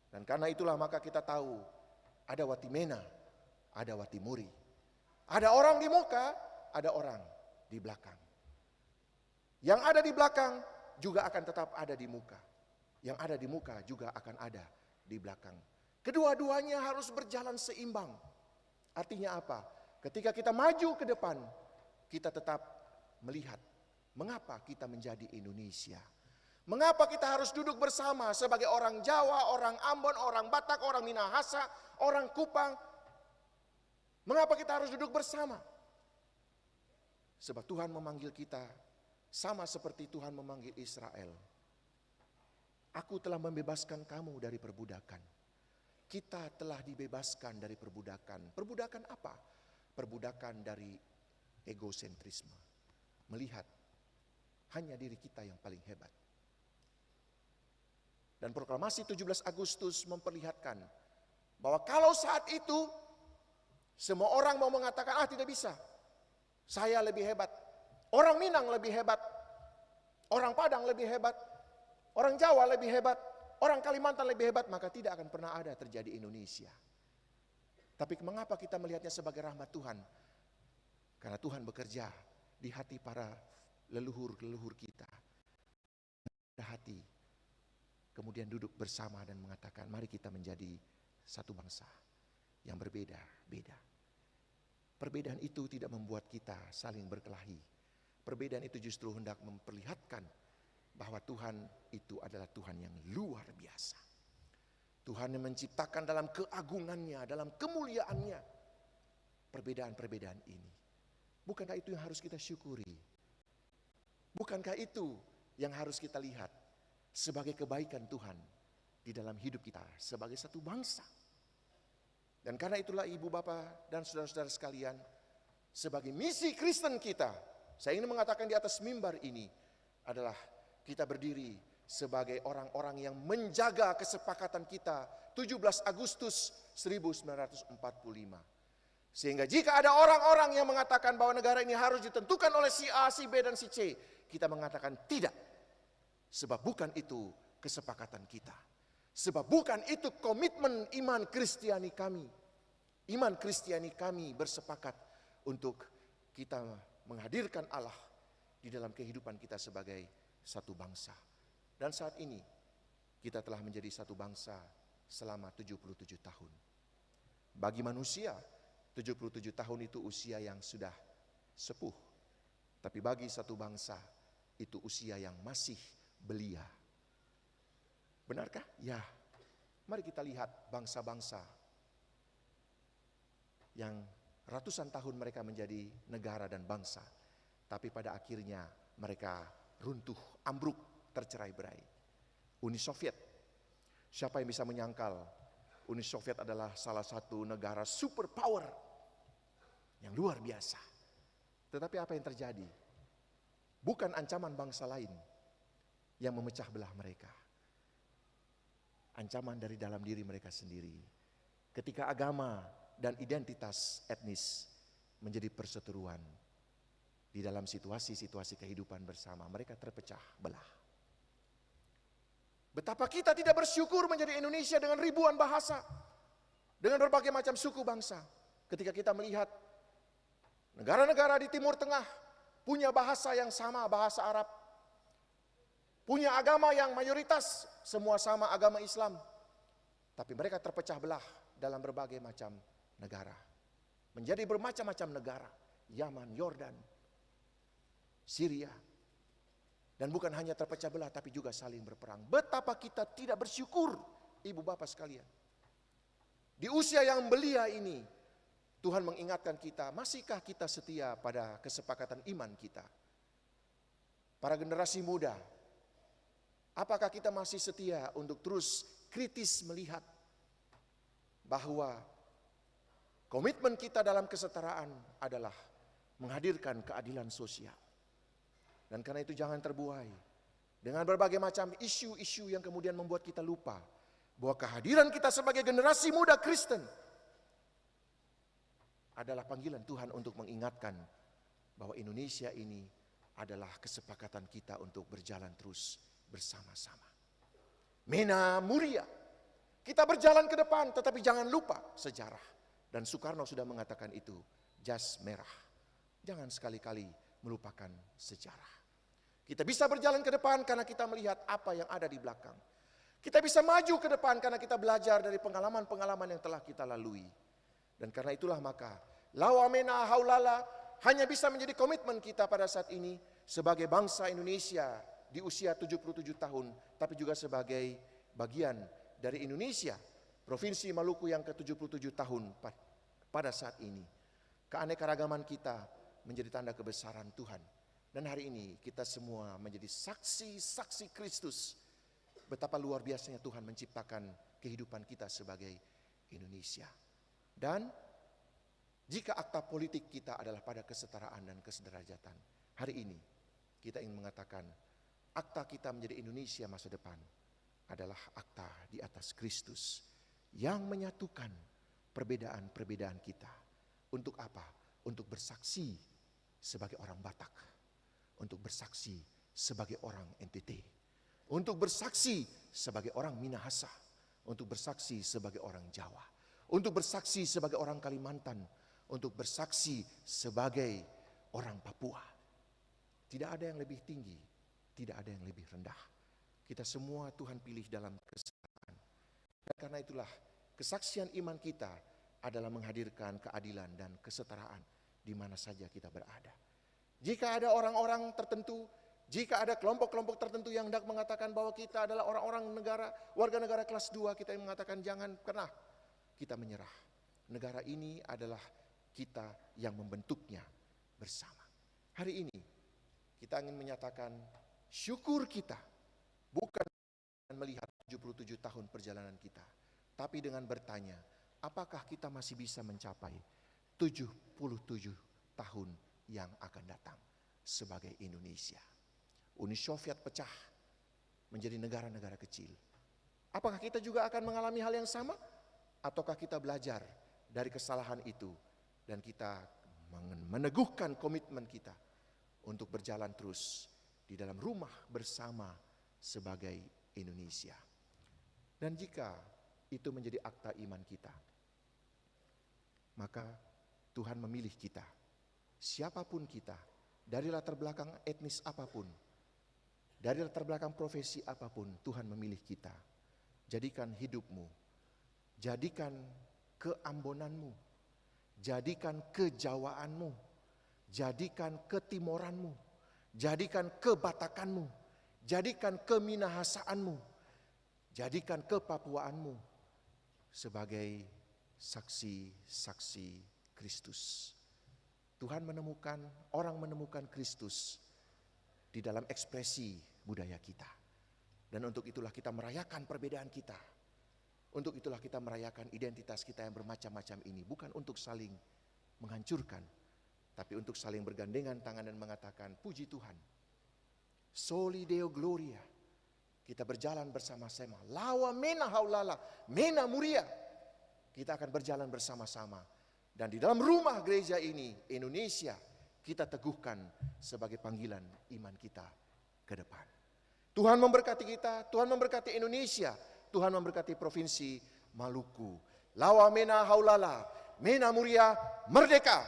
Dan karena itulah maka kita tahu ada wati mena, ada wati muri. Ada orang di muka, ada orang di belakang. Yang ada di belakang juga akan tetap ada di muka. Yang ada di muka juga akan ada di belakang. Kedua-duanya harus berjalan seimbang. Artinya apa? Ketika kita maju ke depan, kita tetap melihat mengapa kita menjadi Indonesia. Mengapa kita harus duduk bersama sebagai orang Jawa, orang Ambon, orang Batak, orang Minahasa, orang Kupang. Mengapa kita harus duduk bersama? Sebab Tuhan memanggil kita sama seperti Tuhan memanggil Israel. Aku telah membebaskan kamu dari perbudakan. Kita telah dibebaskan dari perbudakan. Perbudakan apa? Perbudakan dari egosentrisme. Melihat hanya diri kita yang paling hebat. Dan proklamasi 17 Agustus memperlihatkan bahwa kalau saat itu semua orang mau mengatakan, tidak bisa. Saya lebih hebat. Orang Minang lebih hebat. Orang Padang lebih hebat. Orang Jawa lebih hebat. Orang Kalimantan lebih hebat. Maka tidak akan pernah ada terjadi Indonesia. Tapi mengapa kita melihatnya sebagai rahmat Tuhan? Karena Tuhan bekerja di hati para leluhur-leluhur kita. Hati. Kemudian duduk bersama dan mengatakan, mari kita menjadi satu bangsa yang berbeda-beda. Perbedaan itu tidak membuat kita saling berkelahi. Perbedaan itu justru hendak memperlihatkan bahwa Tuhan itu adalah Tuhan yang luar biasa. Tuhan yang menciptakan dalam keagungannya, dalam kemuliaannya perbedaan-perbedaan ini. Bukankah itu yang harus kita syukuri? Bukankah itu yang harus kita lihat sebagai kebaikan Tuhan di dalam hidup kita sebagai satu bangsa? Dan karena itulah ibu bapak dan saudara-saudara sekalian, sebagai misi Kristen kita, saya ingin mengatakan di atas mimbar ini adalah kita berdiri sebagai orang-orang yang menjaga kesepakatan kita 17 Agustus 1945. Sehingga jika ada orang-orang yang mengatakan bahwa negara ini harus ditentukan oleh si A, si B, dan si C, kita mengatakan tidak. Sebab bukan itu kesepakatan kita. Sebab bukan itu komitmen iman Kristiani kami. Iman Kristiani kami bersepakat untuk kita menghadirkan Allah di dalam kehidupan kita sebagai satu bangsa. Dan saat ini kita telah menjadi satu bangsa selama 77 tahun. Bagi manusia, 77 tahun itu usia yang sudah sepuh. Tapi bagi satu bangsa, itu usia yang masih belia. Benarkah? Ya. Mari kita lihat bangsa-bangsa yang ratusan tahun mereka menjadi negara dan bangsa. Tapi pada akhirnya mereka runtuh, ambruk, tercerai-berai. Uni Soviet. Siapa yang bisa menyangkal Uni Soviet adalah salah satu negara superpower yang luar biasa. Tetapi apa yang terjadi? Bukan ancaman bangsa lain yang memecah belah mereka. Ancaman dari dalam diri mereka sendiri. Ketika agama dan identitas etnis menjadi perseteruan di dalam situasi-situasi kehidupan bersama, mereka terpecah belah. Betapa kita tidak bersyukur menjadi Indonesia dengan ribuan bahasa, dengan berbagai macam suku bangsa. Ketika kita melihat Negara-negara di Timur Tengah punya bahasa yang sama, bahasa Arab. Punya agama yang mayoritas, semua sama agama Islam. Tapi mereka terpecah belah dalam berbagai macam negara. Menjadi bermacam-macam negara. Yaman, Yordan, Syria. Dan bukan hanya terpecah belah, tapi juga saling berperang. Betapa kita tidak bersyukur, ibu bapak sekalian. Di usia yang belia ini, Tuhan mengingatkan kita, masihkah kita setia pada kesepakatan iman kita? Para generasi muda, apakah kita masih setia untuk terus kritis melihat bahwa komitmen kita dalam kesetaraan adalah menghadirkan keadilan sosial. Dan karena itu jangan terbuai dengan berbagai macam isu-isu yang kemudian membuat kita lupa bahwa kehadiran kita sebagai generasi muda Kristen adalah panggilan Tuhan untuk mengingatkan bahwa Indonesia ini adalah kesepakatan kita untuk berjalan terus bersama-sama. Mena Muria, kita berjalan ke depan tetapi jangan lupa sejarah. Dan Soekarno sudah mengatakan itu, jas merah. Jangan sekali-kali melupakan sejarah. Kita bisa berjalan ke depan karena kita melihat apa yang ada di belakang. Kita bisa maju ke depan karena kita belajar dari pengalaman-pengalaman yang telah kita lalui. Dan karena itulah maka lawamena haulala hanya bisa menjadi komitmen kita pada saat ini sebagai bangsa Indonesia di usia 77 tahun, tapi juga sebagai bagian dari Indonesia, Provinsi Maluku yang ke-77 tahun pada saat ini. Keanekaragaman kita menjadi tanda kebesaran Tuhan. Dan hari ini kita semua menjadi saksi-saksi Kristus. Betapa luar biasanya Tuhan menciptakan kehidupan kita sebagai Indonesia. Dan jika akta politik kita adalah pada kesetaraan dan kesederajatan, hari ini kita ingin mengatakan akta kita menjadi Indonesia masa depan adalah akta di atas Kristus yang menyatukan perbedaan-perbedaan kita. Untuk apa? Untuk bersaksi sebagai orang Batak, untuk bersaksi sebagai orang NTT, untuk bersaksi sebagai orang Minahasa, untuk bersaksi sebagai orang Jawa, untuk bersaksi sebagai orang Kalimantan, untuk bersaksi sebagai orang Papua. Tidak ada yang lebih tinggi, tidak ada yang lebih rendah. Kita semua Tuhan pilih dalam kesetaraan. Dan karena itulah kesaksian iman kita adalah menghadirkan keadilan dan kesetaraan di mana saja kita berada. Jika ada orang-orang tertentu, jika ada kelompok-kelompok tertentu yang hendak mengatakan bahwa kita adalah orang-orang warga negara kelas 2, kita yang mengatakan jangan pernah kita menyerah. Negara ini adalah kita yang membentuknya bersama. Hari ini kita ingin menyatakan syukur kita bukan melihat 77 tahun perjalanan kita, tapi dengan bertanya, apakah kita masih bisa mencapai 77 tahun yang akan datang sebagai Indonesia. Uni Soviet pecah menjadi negara-negara kecil. Apakah kita juga akan mengalami hal yang sama? Ataukah kita belajar dari kesalahan itu dan kita meneguhkan komitmen kita untuk berjalan terus di dalam rumah bersama sebagai Indonesia. Dan jika itu menjadi akta iman kita, maka Tuhan memilih kita, siapapun kita, dari latar belakang etnis apapun, dari latar belakang profesi apapun, Tuhan memilih kita. Jadikan hidupmu, jadikan keambonanmu, jadikan kejawaanmu, jadikan ketimoranmu, jadikan kebatakanmu, jadikan keminahasaanmu, jadikan kepapuaanmu sebagai saksi-saksi Kristus. Tuhan menemukan, orang menemukan Kristus di dalam ekspresi budaya kita. Dan untuk itulah kita merayakan perbedaan kita. Untuk itulah kita merayakan identitas kita yang bermacam-macam ini. Bukan untuk saling menghancurkan, tapi untuk saling bergandengan tangan dan mengatakan, puji Tuhan, Soli Deo Gloria. Kita berjalan bersama-sama. Lawa mena haulala, mena muria. Kita akan berjalan bersama-sama. Dan di dalam rumah gereja ini, Indonesia, kita teguhkan sebagai panggilan iman kita ke depan. Tuhan memberkati kita, Tuhan memberkati Indonesia, Tuhan memberkati Provinsi Maluku. Lawa mena haulala, mena muria, merdeka.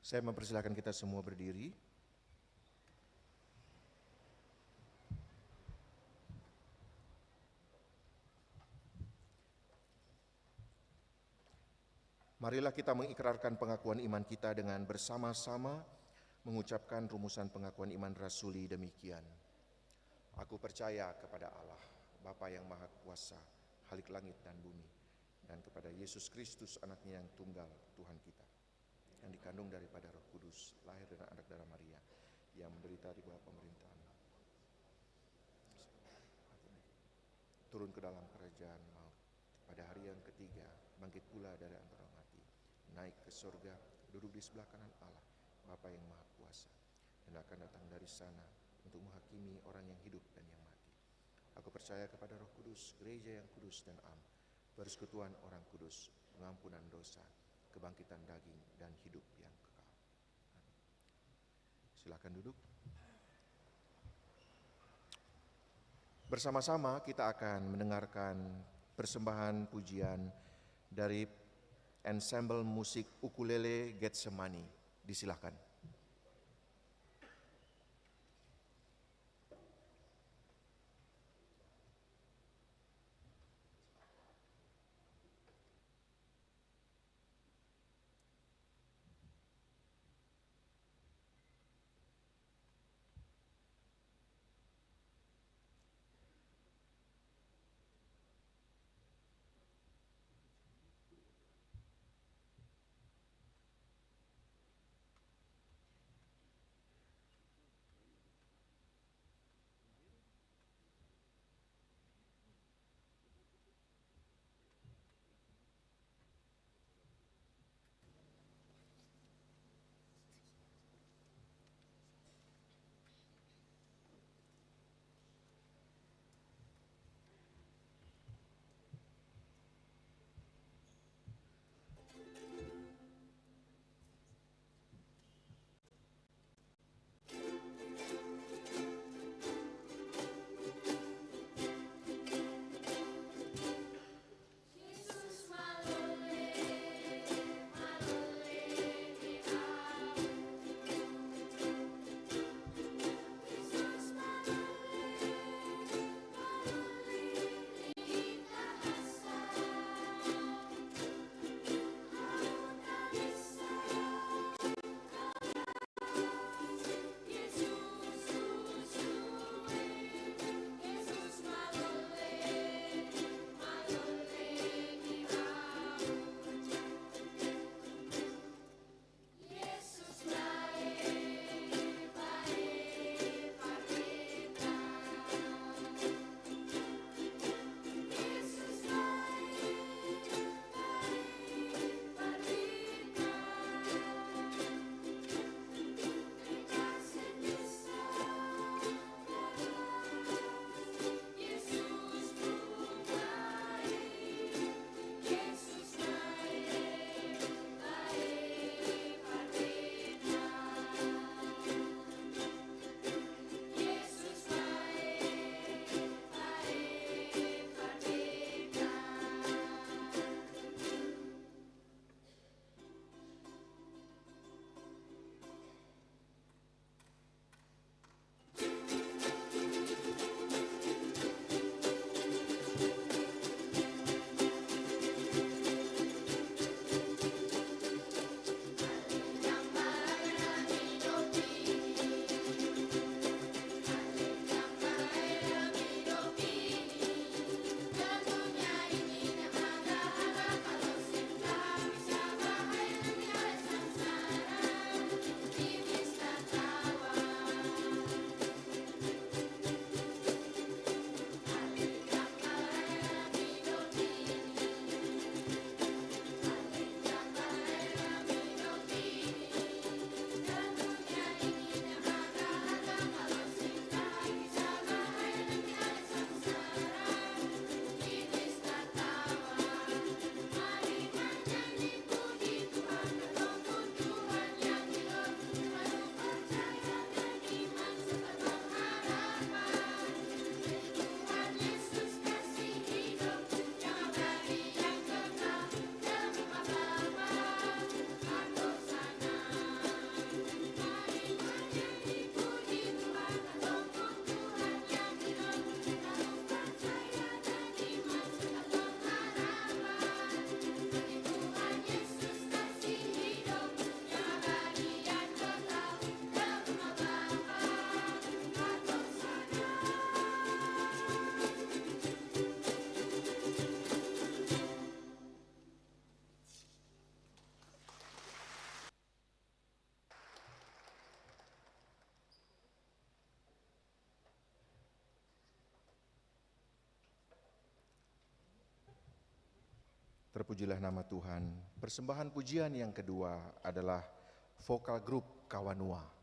Saya mempersilahkan kita semua berdiri. Marilah kita mengikrarkan pengakuan iman kita dengan bersama-sama mengucapkan rumusan pengakuan iman rasuli demikian. Aku percaya kepada Allah, Bapa yang Maha Kuasa, Khalik langit dan bumi, dan kepada Yesus Kristus anaknya yang tunggal, Tuhan kita, yang dikandung daripada Roh Kudus, lahir dari anak darah Maria, yang menderita di bawah pemerintahan, turun ke dalam kerajaan maut, pada hari yang ketiga, bangkit pula dari antara mati, naik ke surga, duduk di sebelah kanan Allah, Bapa yang Maha Kuasa, dan akan datang dari sana untuk menghakimi orang yang hidup dan yang mati. Aku percaya kepada Roh Kudus, gereja yang kudus dan am, persekutuan orang kudus, pengampunan dosa, kebangkitan daging, dan hidup yang kekal. Amin. Silakan duduk. Bersama-sama kita akan mendengarkan persembahan pujian dari ensemble musik ukulele Getsemani. Disilahkan. Terpujilah nama Tuhan. Persembahan pujian yang kedua adalah vokal grup Kawanua.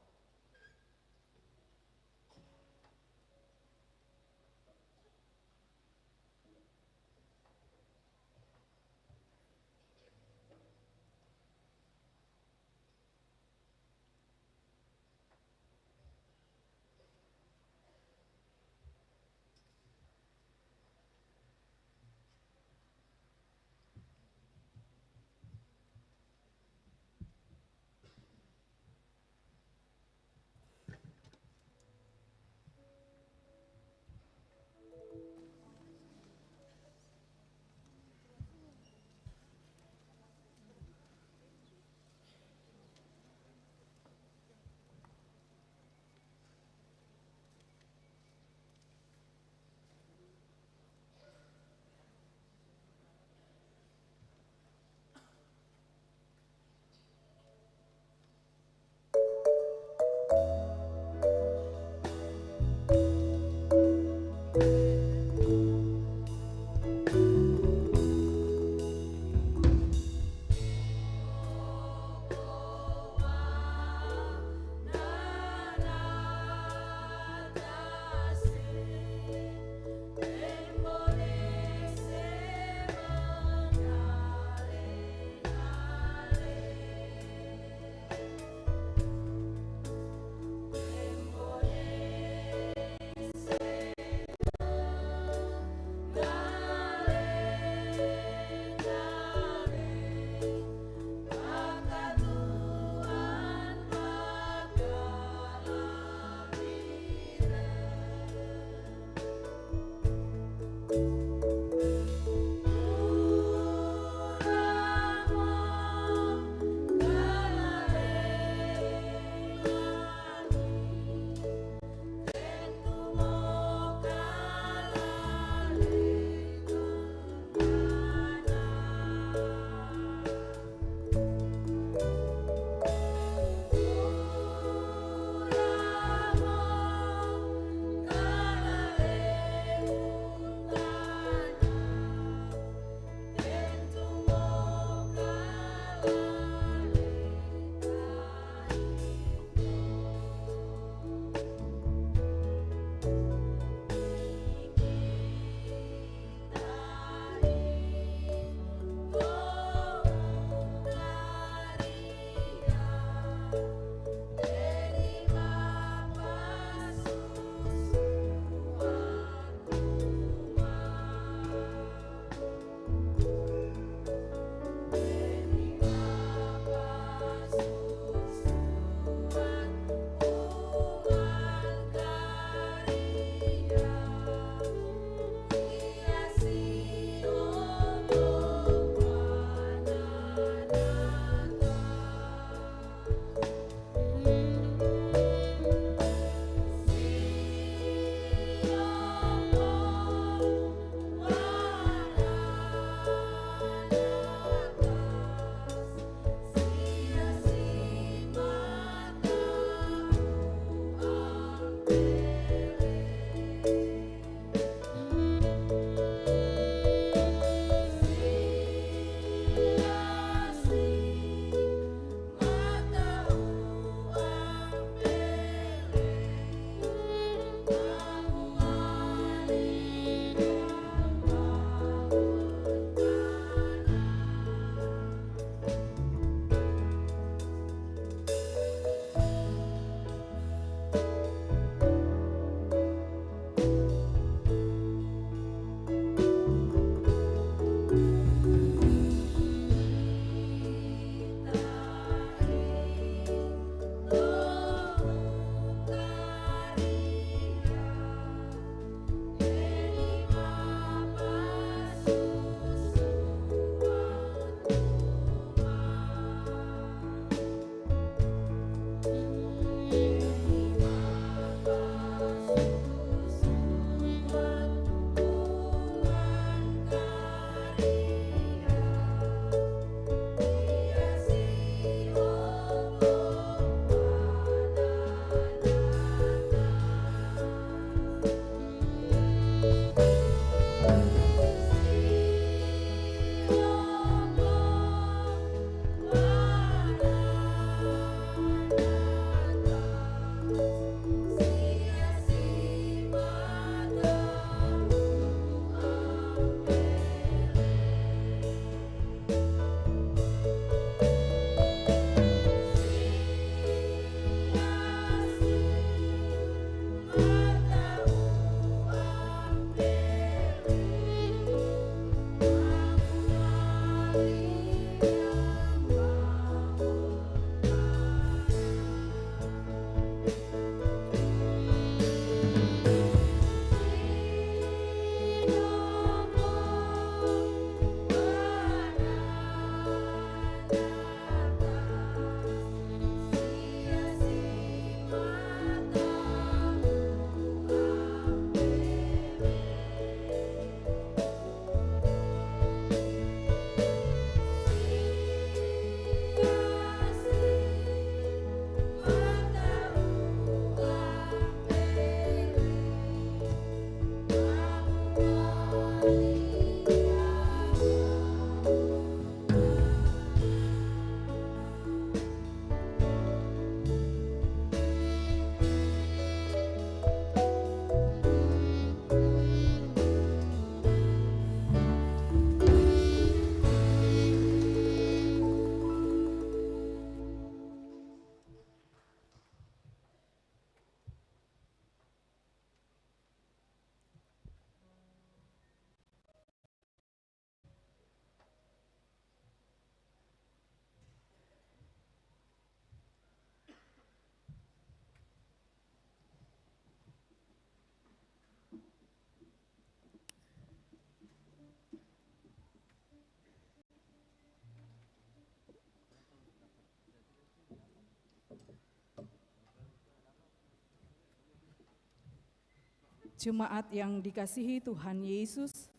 Jemaat yang dikasihi Tuhan Yesus,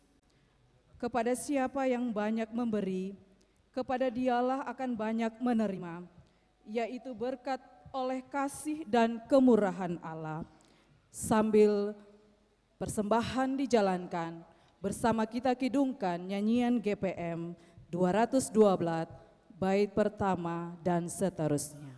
kepada siapa yang banyak memberi, kepada dialah akan banyak menerima, yaitu berkat oleh kasih dan kemurahan Allah. Sambil persembahan dijalankan, bersama kita kidungkan nyanyian GPM 212, bait pertama dan seterusnya.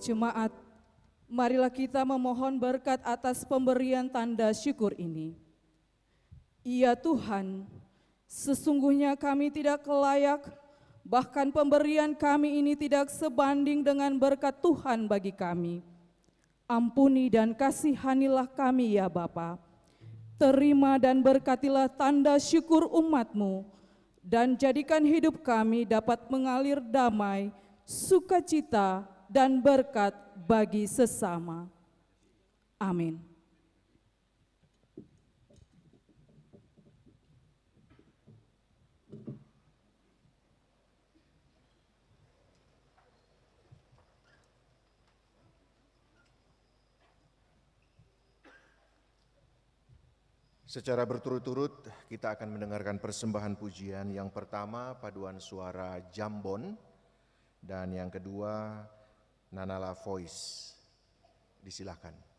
Jemaat, marilah kita memohon berkat atas pemberian tanda syukur ini. Ya Tuhan, sesungguhnya kami tidak layak, bahkan pemberian kami ini tidak sebanding dengan berkat Tuhan bagi kami. Ampuni dan kasihanilah kami ya Bapa. Terima dan berkatilah tanda syukur umat-Mu, dan jadikan hidup kami dapat mengalir damai, sukacita, dan berkat bagi sesama. Amin. Secara berturut-turut kita akan mendengarkan persembahan pujian. Yang pertama paduan suara Jambon dan yang kedua Nanala Voice. Disilakan.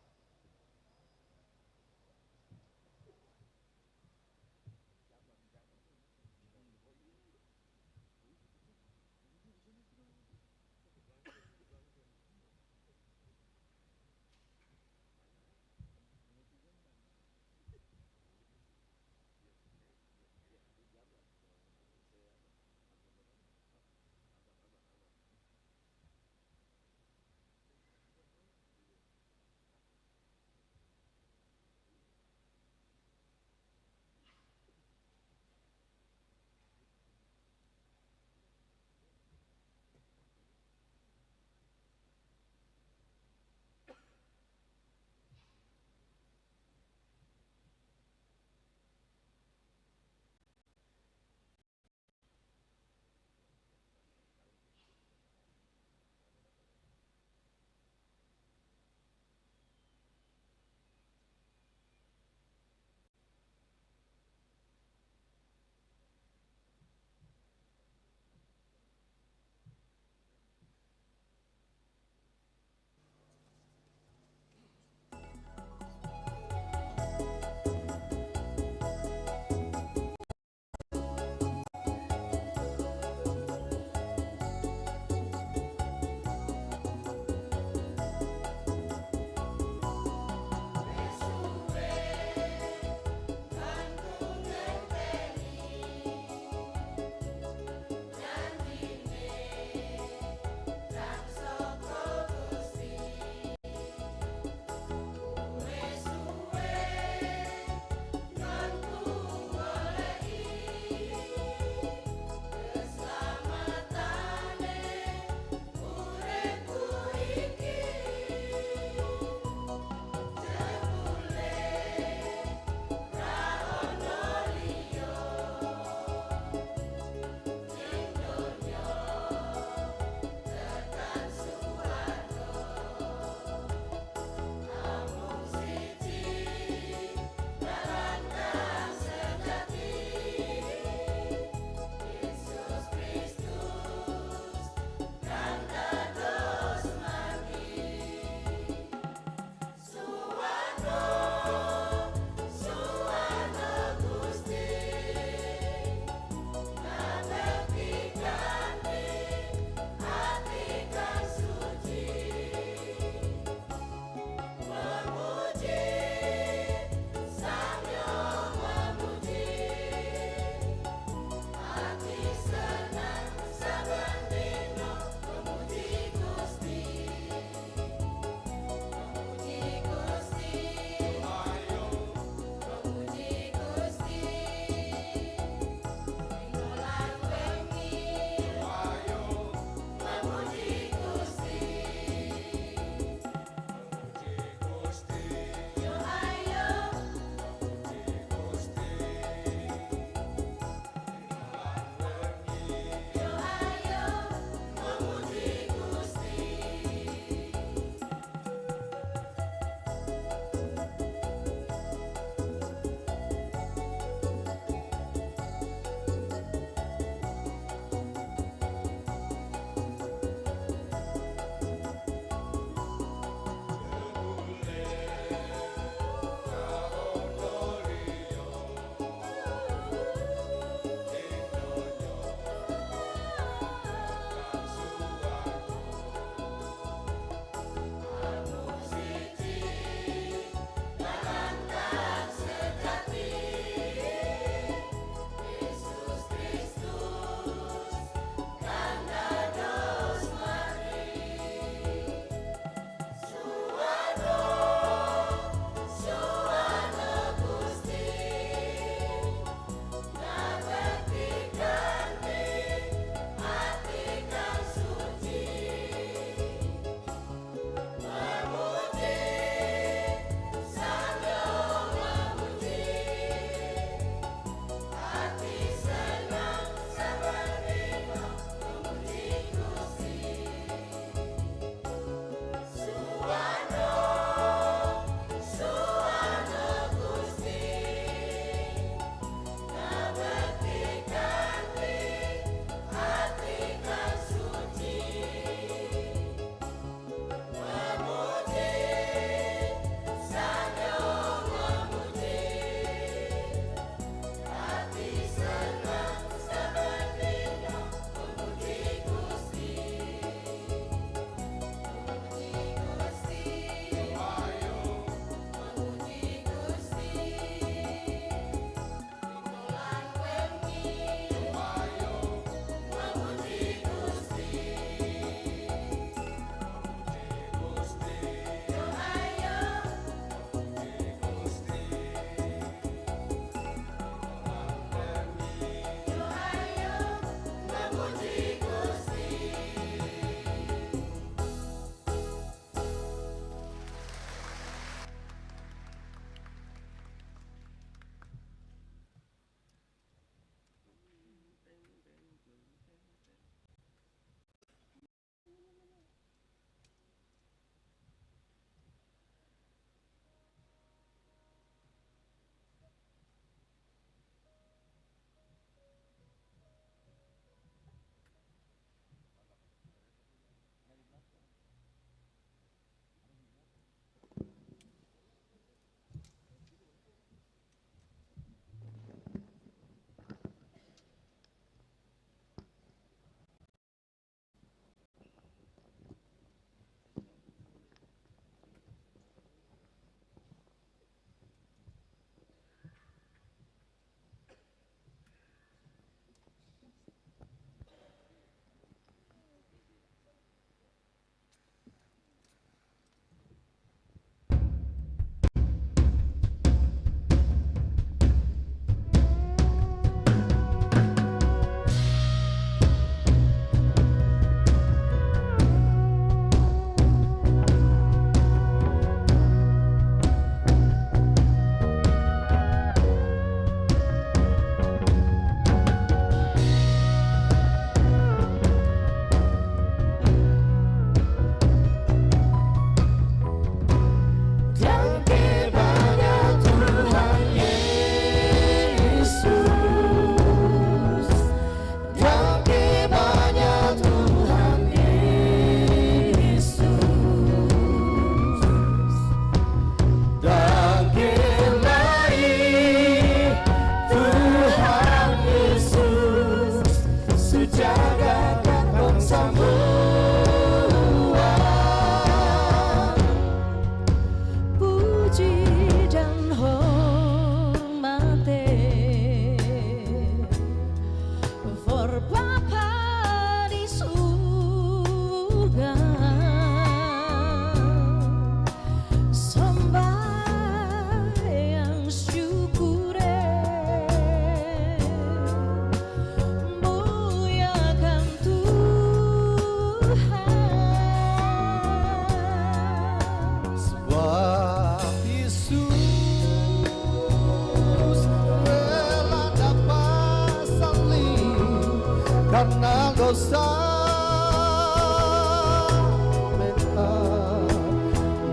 dosa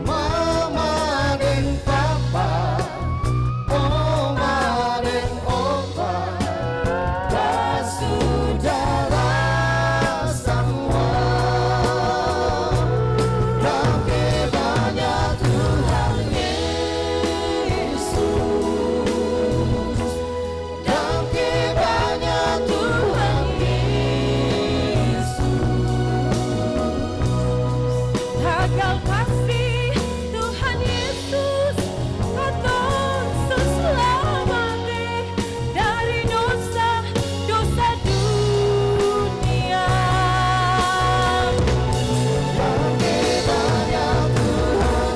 mama dan papa, oma dan opa, dan saudara semua. Damai banyak Tuhan Yesus, damai banyak Tuhan Yesus. Tagal kasih Tuhan Yesus, katong seslamate dari dosa dunia. Damai banyak Tuhan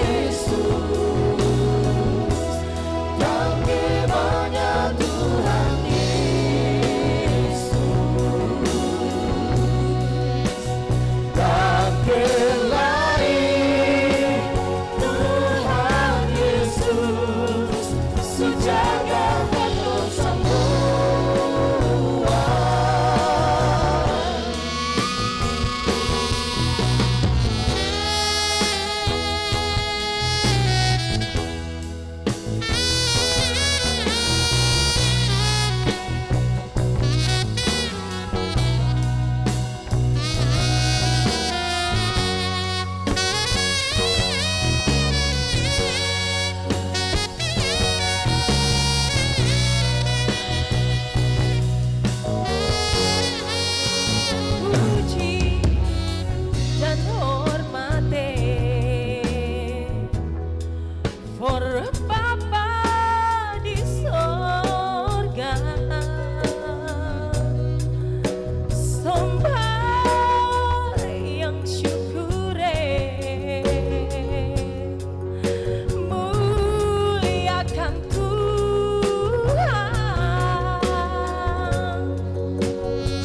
Yesus, damai banyak Tuhan Yesus. Damai Tuhan Yesus, sejaga katong semua. Puji dan hormati for Bapa di sorga, sembah yang syukure, muliakan Tuhan.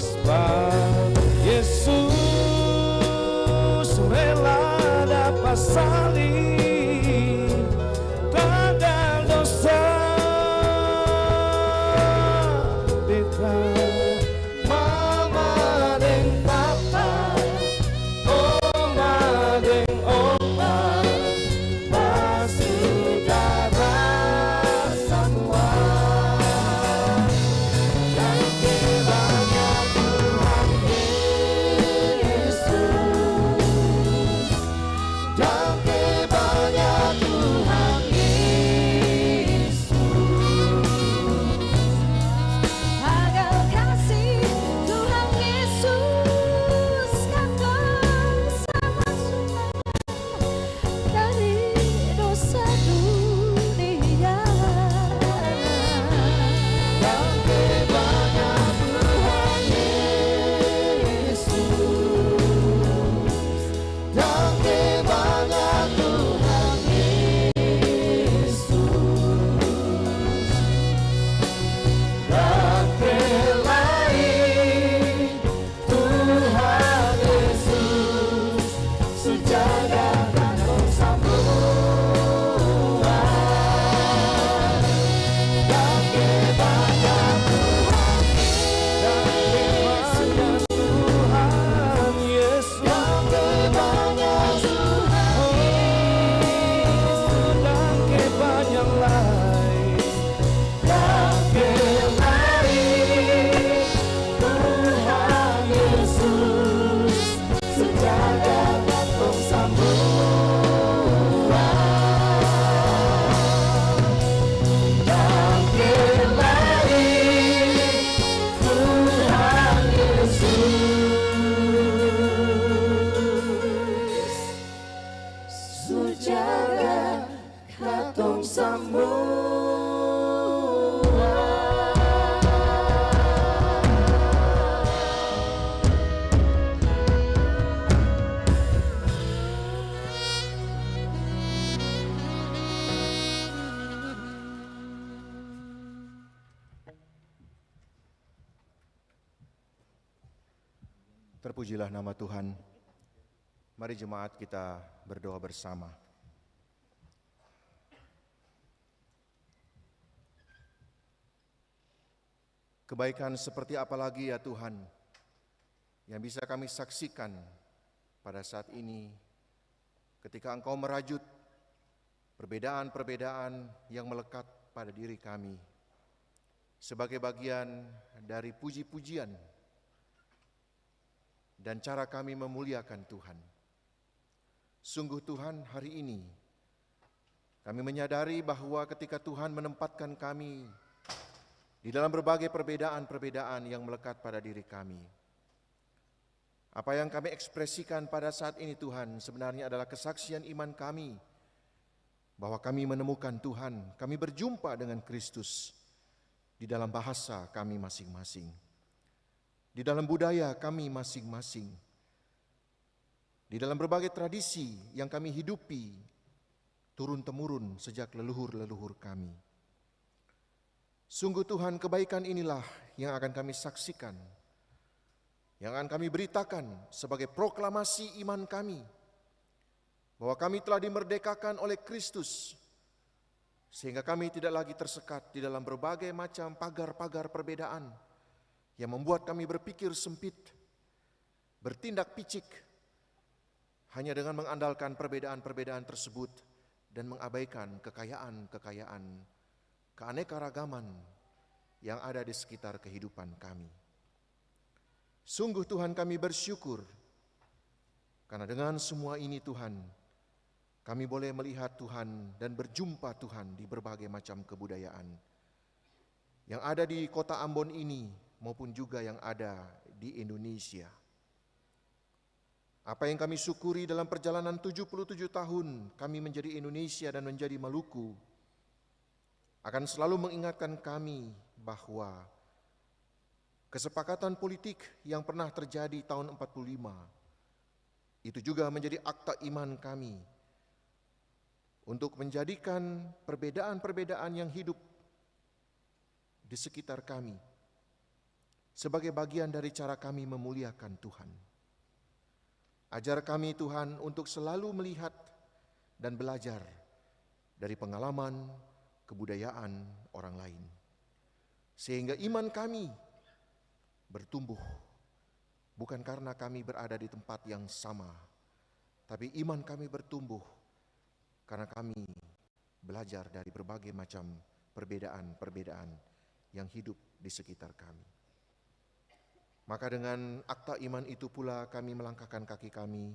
Sebab Yesus rela dapat salib, tanda dosa beta. Mama dan papa, oma dan opa, saudara semua. Damai banyak Tuhan Yesus, damai banyak Tuhan Yesus. Tagal kasih Tuhan Yesus, katong sama dari dosa dunia. Damai banyak Tuhan Yesus, damai banyak Tuhan Yesus. Damai lain Tuhan Yesus, sejaga katong semua. Damai banyak Tuhan Yesus, damai banyak Tuhan Yesus, damai banyak lain, damai lain Tuhan Yesus, sejaga katong semua. Damai lain Tuhan Yesus, sejaga katong semua. Terpujilah nama Tuhan. Mari jemaat kita berdoa bersama. Kebaikan seperti apa lagi ya Tuhan yang bisa kami saksikan pada saat ini ketika Engkau merajut perbedaan-perbedaan yang melekat pada diri kami sebagai bagian dari puji-pujian dan cara kami memuliakan Tuhan. Sungguh Tuhan, hari ini kami menyadari bahwa ketika Tuhan menempatkan kami di dalam berbagai perbedaan-perbedaan yang melekat pada diri kami, apa yang kami ekspresikan pada saat ini Tuhan sebenarnya adalah kesaksian iman kami bahwa kami menemukan Tuhan, kami berjumpa dengan Kristus di dalam bahasa kami masing-masing, di dalam budaya kami masing-masing, di dalam berbagai tradisi yang kami hidupi turun-temurun sejak leluhur-leluhur kami. Sungguh Tuhan, kebaikan inilah yang akan kami saksikan, yang akan kami beritakan sebagai proklamasi iman kami, bahwa kami telah dimerdekakan oleh Kristus, sehingga kami tidak lagi tersekat di dalam berbagai macam pagar-pagar perbedaan yang membuat kami berpikir sempit, bertindak picik, hanya dengan mengandalkan perbedaan-perbedaan tersebut dan mengabaikan kekayaan-kekayaan, keanekaragaman yang ada di sekitar kehidupan kami. Sungguh Tuhan, kami bersyukur karena dengan semua ini Tuhan, kami boleh melihat Tuhan dan berjumpa Tuhan di berbagai macam kebudayaan yang ada di kota Ambon ini maupun juga yang ada di Indonesia. Apa yang kami syukuri dalam perjalanan 77 tahun kami menjadi Indonesia dan menjadi Maluku akan selalu mengingatkan kami bahwa kesepakatan politik yang pernah terjadi tahun 45 itu juga menjadi akta iman kami untuk menjadikan perbedaan-perbedaan yang hidup di sekitar kami sebagai bagian dari cara kami memuliakan Tuhan. Ajar kami Tuhan untuk selalu melihat dan belajar dari pengalaman, kebudayaan orang lain, sehingga iman kami bertumbuh bukan karena kami berada di tempat yang sama, tapi iman kami bertumbuh karena kami belajar dari berbagai macam perbedaan-perbedaan yang hidup di sekitar kami. Maka dengan akta iman itu pula kami melangkahkan kaki kami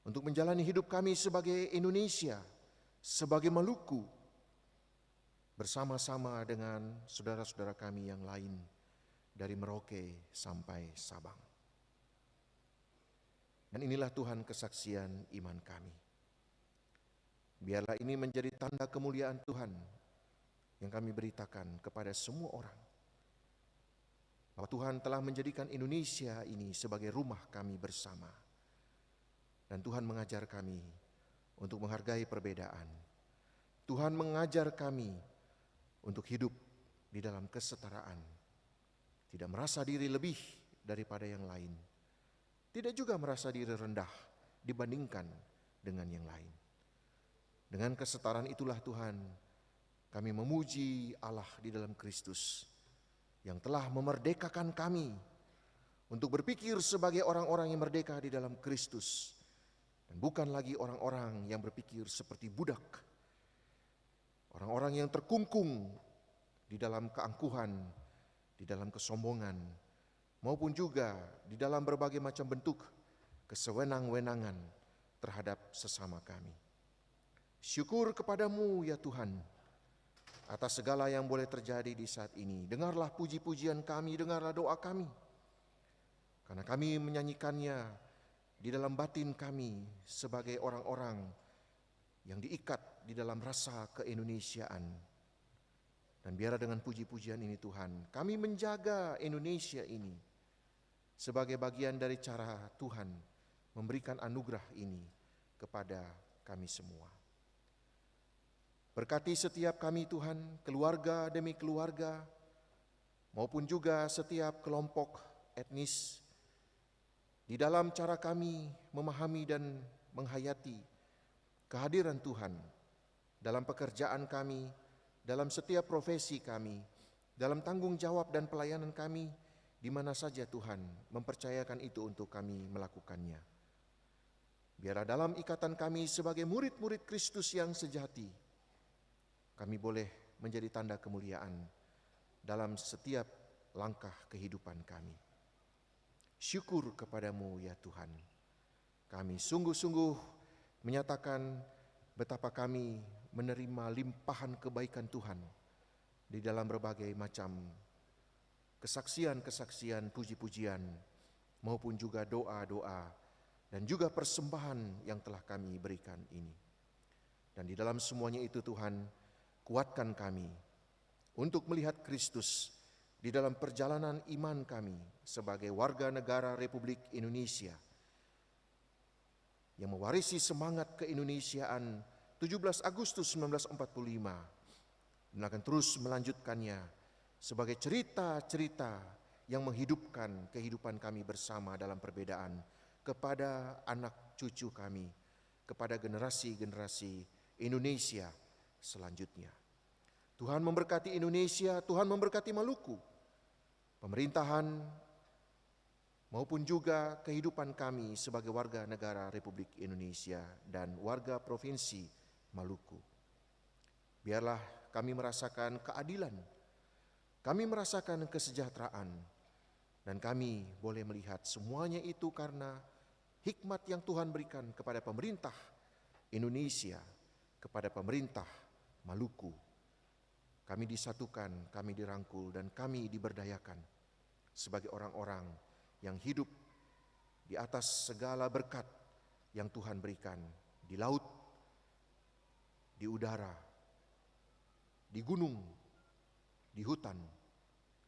untuk menjalani hidup kami sebagai Indonesia, sebagai Maluku, bersama-sama dengan saudara-saudara kami yang lain dari Merauke sampai Sabang. Dan inilah Tuhan kesaksian iman kami. Biarlah ini menjadi tanda kemuliaan Tuhan yang kami beritakan kepada semua orang, bahwa Tuhan telah menjadikan Indonesia ini sebagai rumah kami bersama. Dan Tuhan mengajar kami untuk menghargai perbedaan. Tuhan mengajar kami untuk hidup di dalam kesetaraan. Tidak merasa diri lebih daripada yang lain. Tidak juga merasa diri rendah dibandingkan dengan yang lain. Dengan kesetaraan itulah Tuhan, kami memuji Allah di dalam Kristus yang telah memerdekakan kami untuk berpikir sebagai orang-orang yang merdeka di dalam Kristus, dan bukan lagi orang-orang yang berpikir seperti budak, orang-orang yang terkungkung di dalam keangkuhan, di dalam kesombongan, maupun juga di dalam berbagai macam bentuk kesewenang-wenangan terhadap sesama kami. Syukur kepadamu ya Tuhan atas segala yang boleh terjadi di saat ini. Dengarlah puji-pujian kami, dengarlah doa kami, karena kami menyanyikannya di dalam batin kami sebagai orang-orang yang diikat di dalam rasa keindonesiaan. Dan biarlah dengan puji-pujian ini Tuhan, kami menjaga Indonesia ini sebagai bagian dari cara Tuhan memberikan anugerah ini kepada kami semua. Berkati setiap kami Tuhan, keluarga demi keluarga, maupun juga setiap kelompok etnis, di dalam cara kami memahami dan menghayati kehadiran Tuhan dalam pekerjaan kami, dalam setiap profesi kami, dalam tanggung jawab dan pelayanan kami, di mana saja Tuhan mempercayakan itu untuk kami melakukannya. Biarlah dalam ikatan kami sebagai murid-murid Kristus yang sejati, kami boleh menjadi tanda kemuliaan dalam setiap langkah kehidupan kami. Syukur kepadamu ya Tuhan. Kami sungguh-sungguh menyatakan betapa kami menerima limpahan kebaikan Tuhan di dalam berbagai macam kesaksian-kesaksian, puji-pujian, maupun juga doa-doa dan juga persembahan yang telah kami berikan ini. Dan di dalam semuanya itu Tuhan, kuatkan kami untuk melihat Kristus di dalam perjalanan iman kami sebagai warga negara Republik Indonesia yang mewarisi semangat keindonesiaan 17 Agustus 1945 dan akan terus melanjutkannya sebagai cerita-cerita yang menghidupkan kehidupan kami bersama dalam perbedaan kepada anak cucu kami, kepada generasi-generasi Indonesia selanjutnya. Tuhan memberkati Indonesia, Tuhan memberkati Maluku, pemerintahan maupun juga kehidupan kami sebagai warga negara Republik Indonesia dan warga Provinsi Maluku. Biarlah kami merasakan keadilan, kami merasakan kesejahteraan, dan kami boleh melihat semuanya itu karena hikmat yang Tuhan berikan kepada pemerintah Indonesia, kepada pemerintah Maluku. Kami disatukan, kami dirangkul, dan kami diberdayakan sebagai orang-orang yang hidup di atas segala berkat yang Tuhan berikan di laut, di udara, di gunung, di hutan,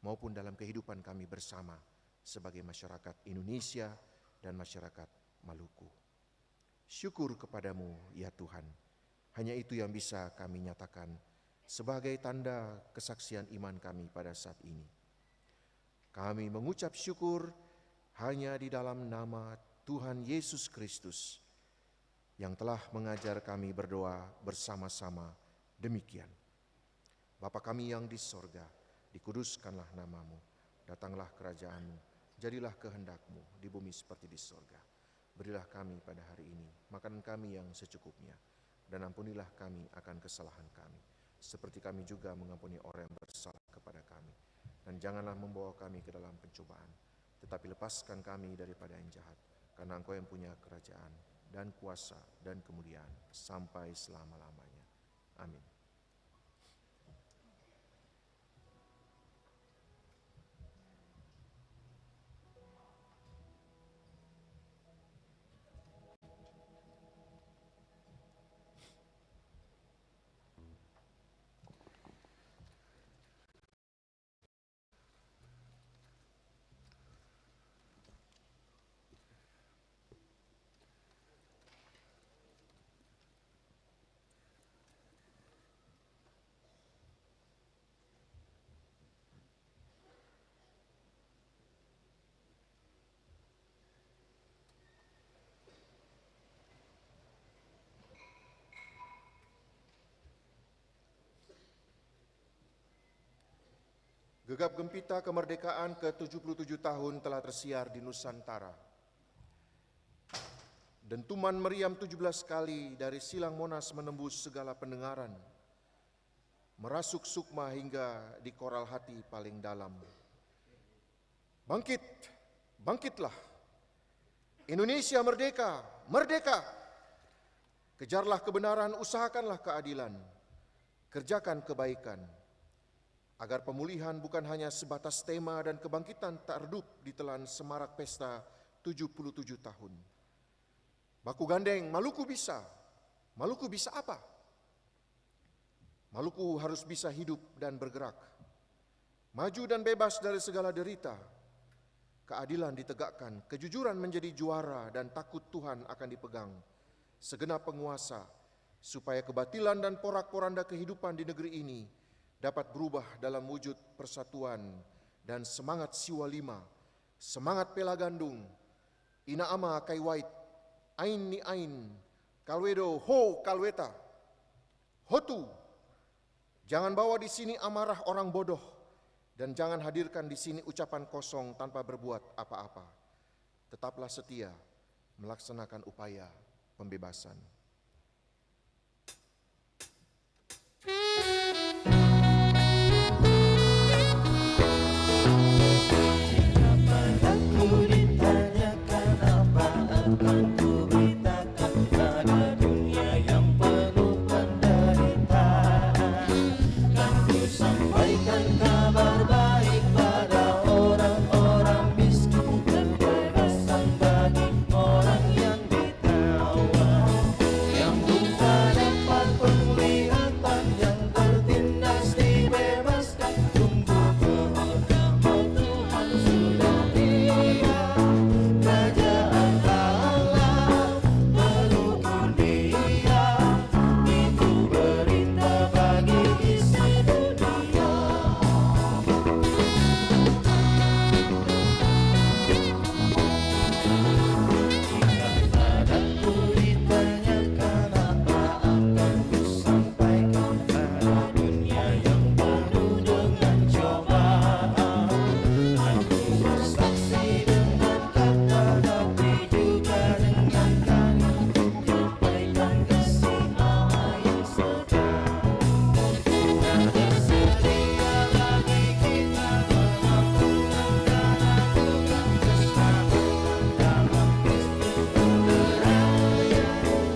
maupun dalam kehidupan kami bersama sebagai masyarakat Indonesia dan masyarakat Maluku. Syukur kepadamu ya Tuhan. Hanya itu yang bisa kami nyatakan sebagai tanda kesaksian iman kami pada saat ini. Kami mengucap syukur hanya di dalam nama Tuhan Yesus Kristus yang telah mengajar kami berdoa bersama-sama demikian. Bapa kami yang di sorga, dikuduskanlah namamu, datanglah kerajaanmu, jadilah kehendakmu di bumi seperti di sorga. Berilah kami pada hari ini makanan kami yang secukupnya, dan ampunilah kami akan kesalahan kami, seperti kami juga mengampuni orang yang bersalah kepada kami. Dan janganlah membawa kami ke dalam pencobaan, tetapi lepaskan kami daripada yang jahat, karena Engkau yang punya kerajaan dan kuasa dan kemuliaan sampai selama-lamanya. Amin. Gegap gempita kemerdekaan ke-77 tahun telah tersiar di Nusantara. Dentuman meriam 17 kali dari silang Monas menembus segala pendengaran, merasuk sukma hingga di koral hati paling dalam. Bangkit, bangkitlah. Indonesia merdeka, merdeka. Kejarlah kebenaran, usahakanlah keadilan, kerjakan kebaikan, agar pemulihan bukan hanya sebatas tema dan kebangkitan tak redup di telan semarak pesta 77 tahun. Baku gandeng, Maluku bisa. Maluku bisa apa? Maluku harus bisa hidup dan bergerak, maju dan bebas dari segala derita. Keadilan ditegakkan, kejujuran menjadi juara, dan takut Tuhan akan dipegang segenap penguasa, supaya kebatilan dan porak-poranda kehidupan di negeri ini dapat berubah dalam wujud persatuan dan semangat siwa lima, semangat pela gandung, ina ama kai wait, ain ni ain, kalwedo ho kalweta, hotu. Jangan bawa di sini amarah orang bodoh, Dan jangan hadirkan di sini ucapan kosong tanpa berbuat apa-apa. Tetaplah setia melaksanakan upaya pembebasan. Padaku ditanyakan apa akan ku beritakan pada dunia yang penuh penderitaan. Dan ku sampaikan kabar baik pada orang-orang miskin dan kebebasan bagi orang yang ditawan. Yang buta dapat penglihatan, yang tertindas dibebaskan. Tunggu kehendak Tuhan sudah tiba. Kerajaan Allah penuh dunia, itu berita bagi isi dunia. Padaku ditanyakan apa akan ku sampaikan pada dunia yang penuh dengan cobaan. Aku bersaksi dengan kata tapi juga dengan kaki, menyampaikan kasih Allah yang setia. Dan tersedia bagi kita pengampunan karena Tuhan keselamatan dalam Kristus beraya.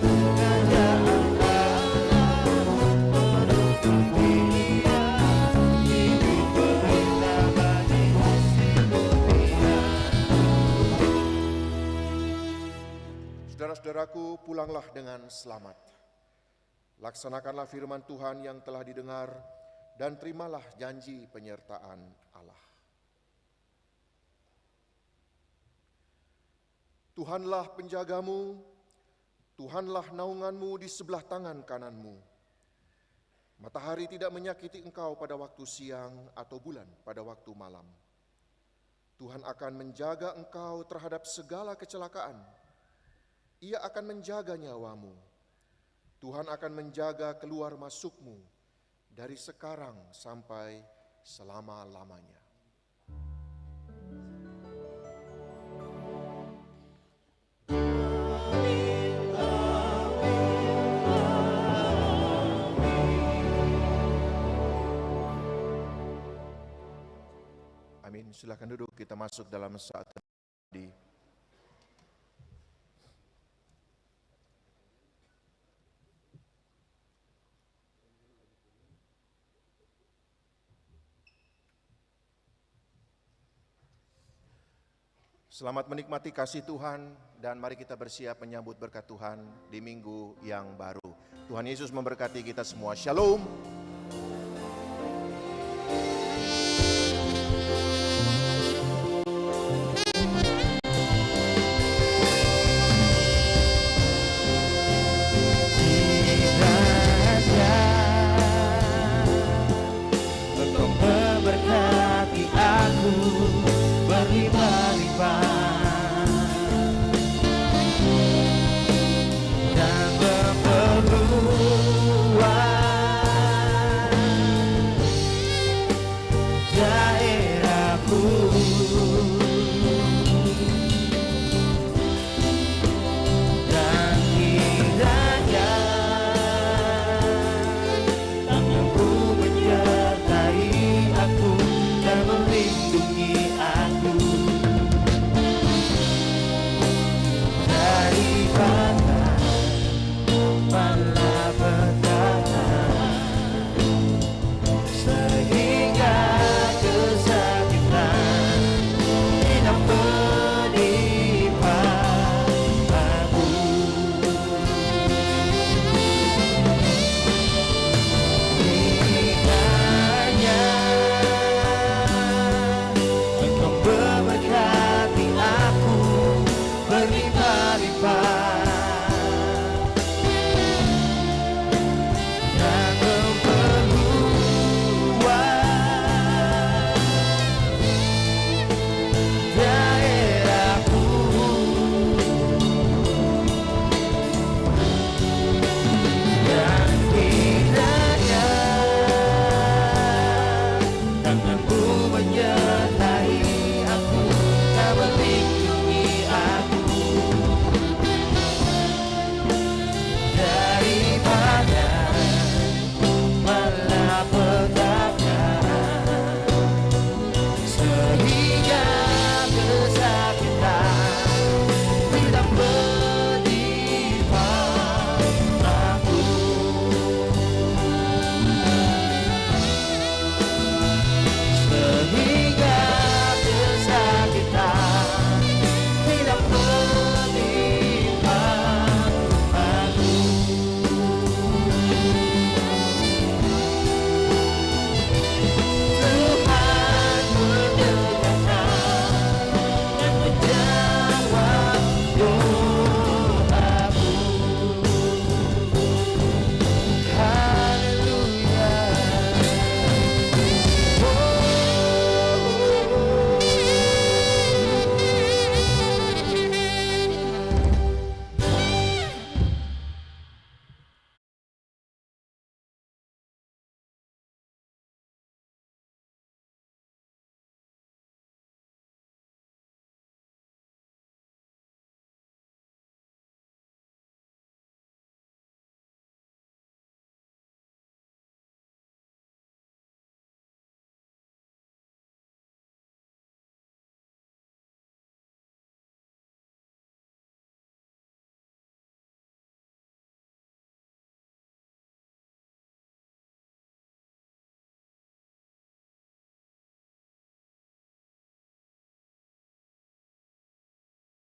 Kerajaan Allah penuh dunia, itu berita bagi isi dunia. Saudara-saudaraku, pulanglah dengan selamat. Laksanakanlah firman Tuhan yang telah didengar dan terimalah janji penyertaan Allah. Tuhanlah penjagamu, Tuhanlah naunganmu di sebelah tangan kananmu. Matahari tidak menyakiti engkau pada waktu siang atau bulan pada waktu malam. Tuhan akan menjaga engkau terhadap segala kecelakaan. Ia akan menjaga nyawamu. Tuhan akan menjaga keluar masukmu dari sekarang sampai selama-lamanya. Amin. Silakan duduk, kita masuk dalam saat tadi. Selamat menikmati kasih Tuhan dan mari kita bersiap menyambut berkat Tuhan di minggu yang baru. Tuhan Yesus memberkati kita semua. Shalom.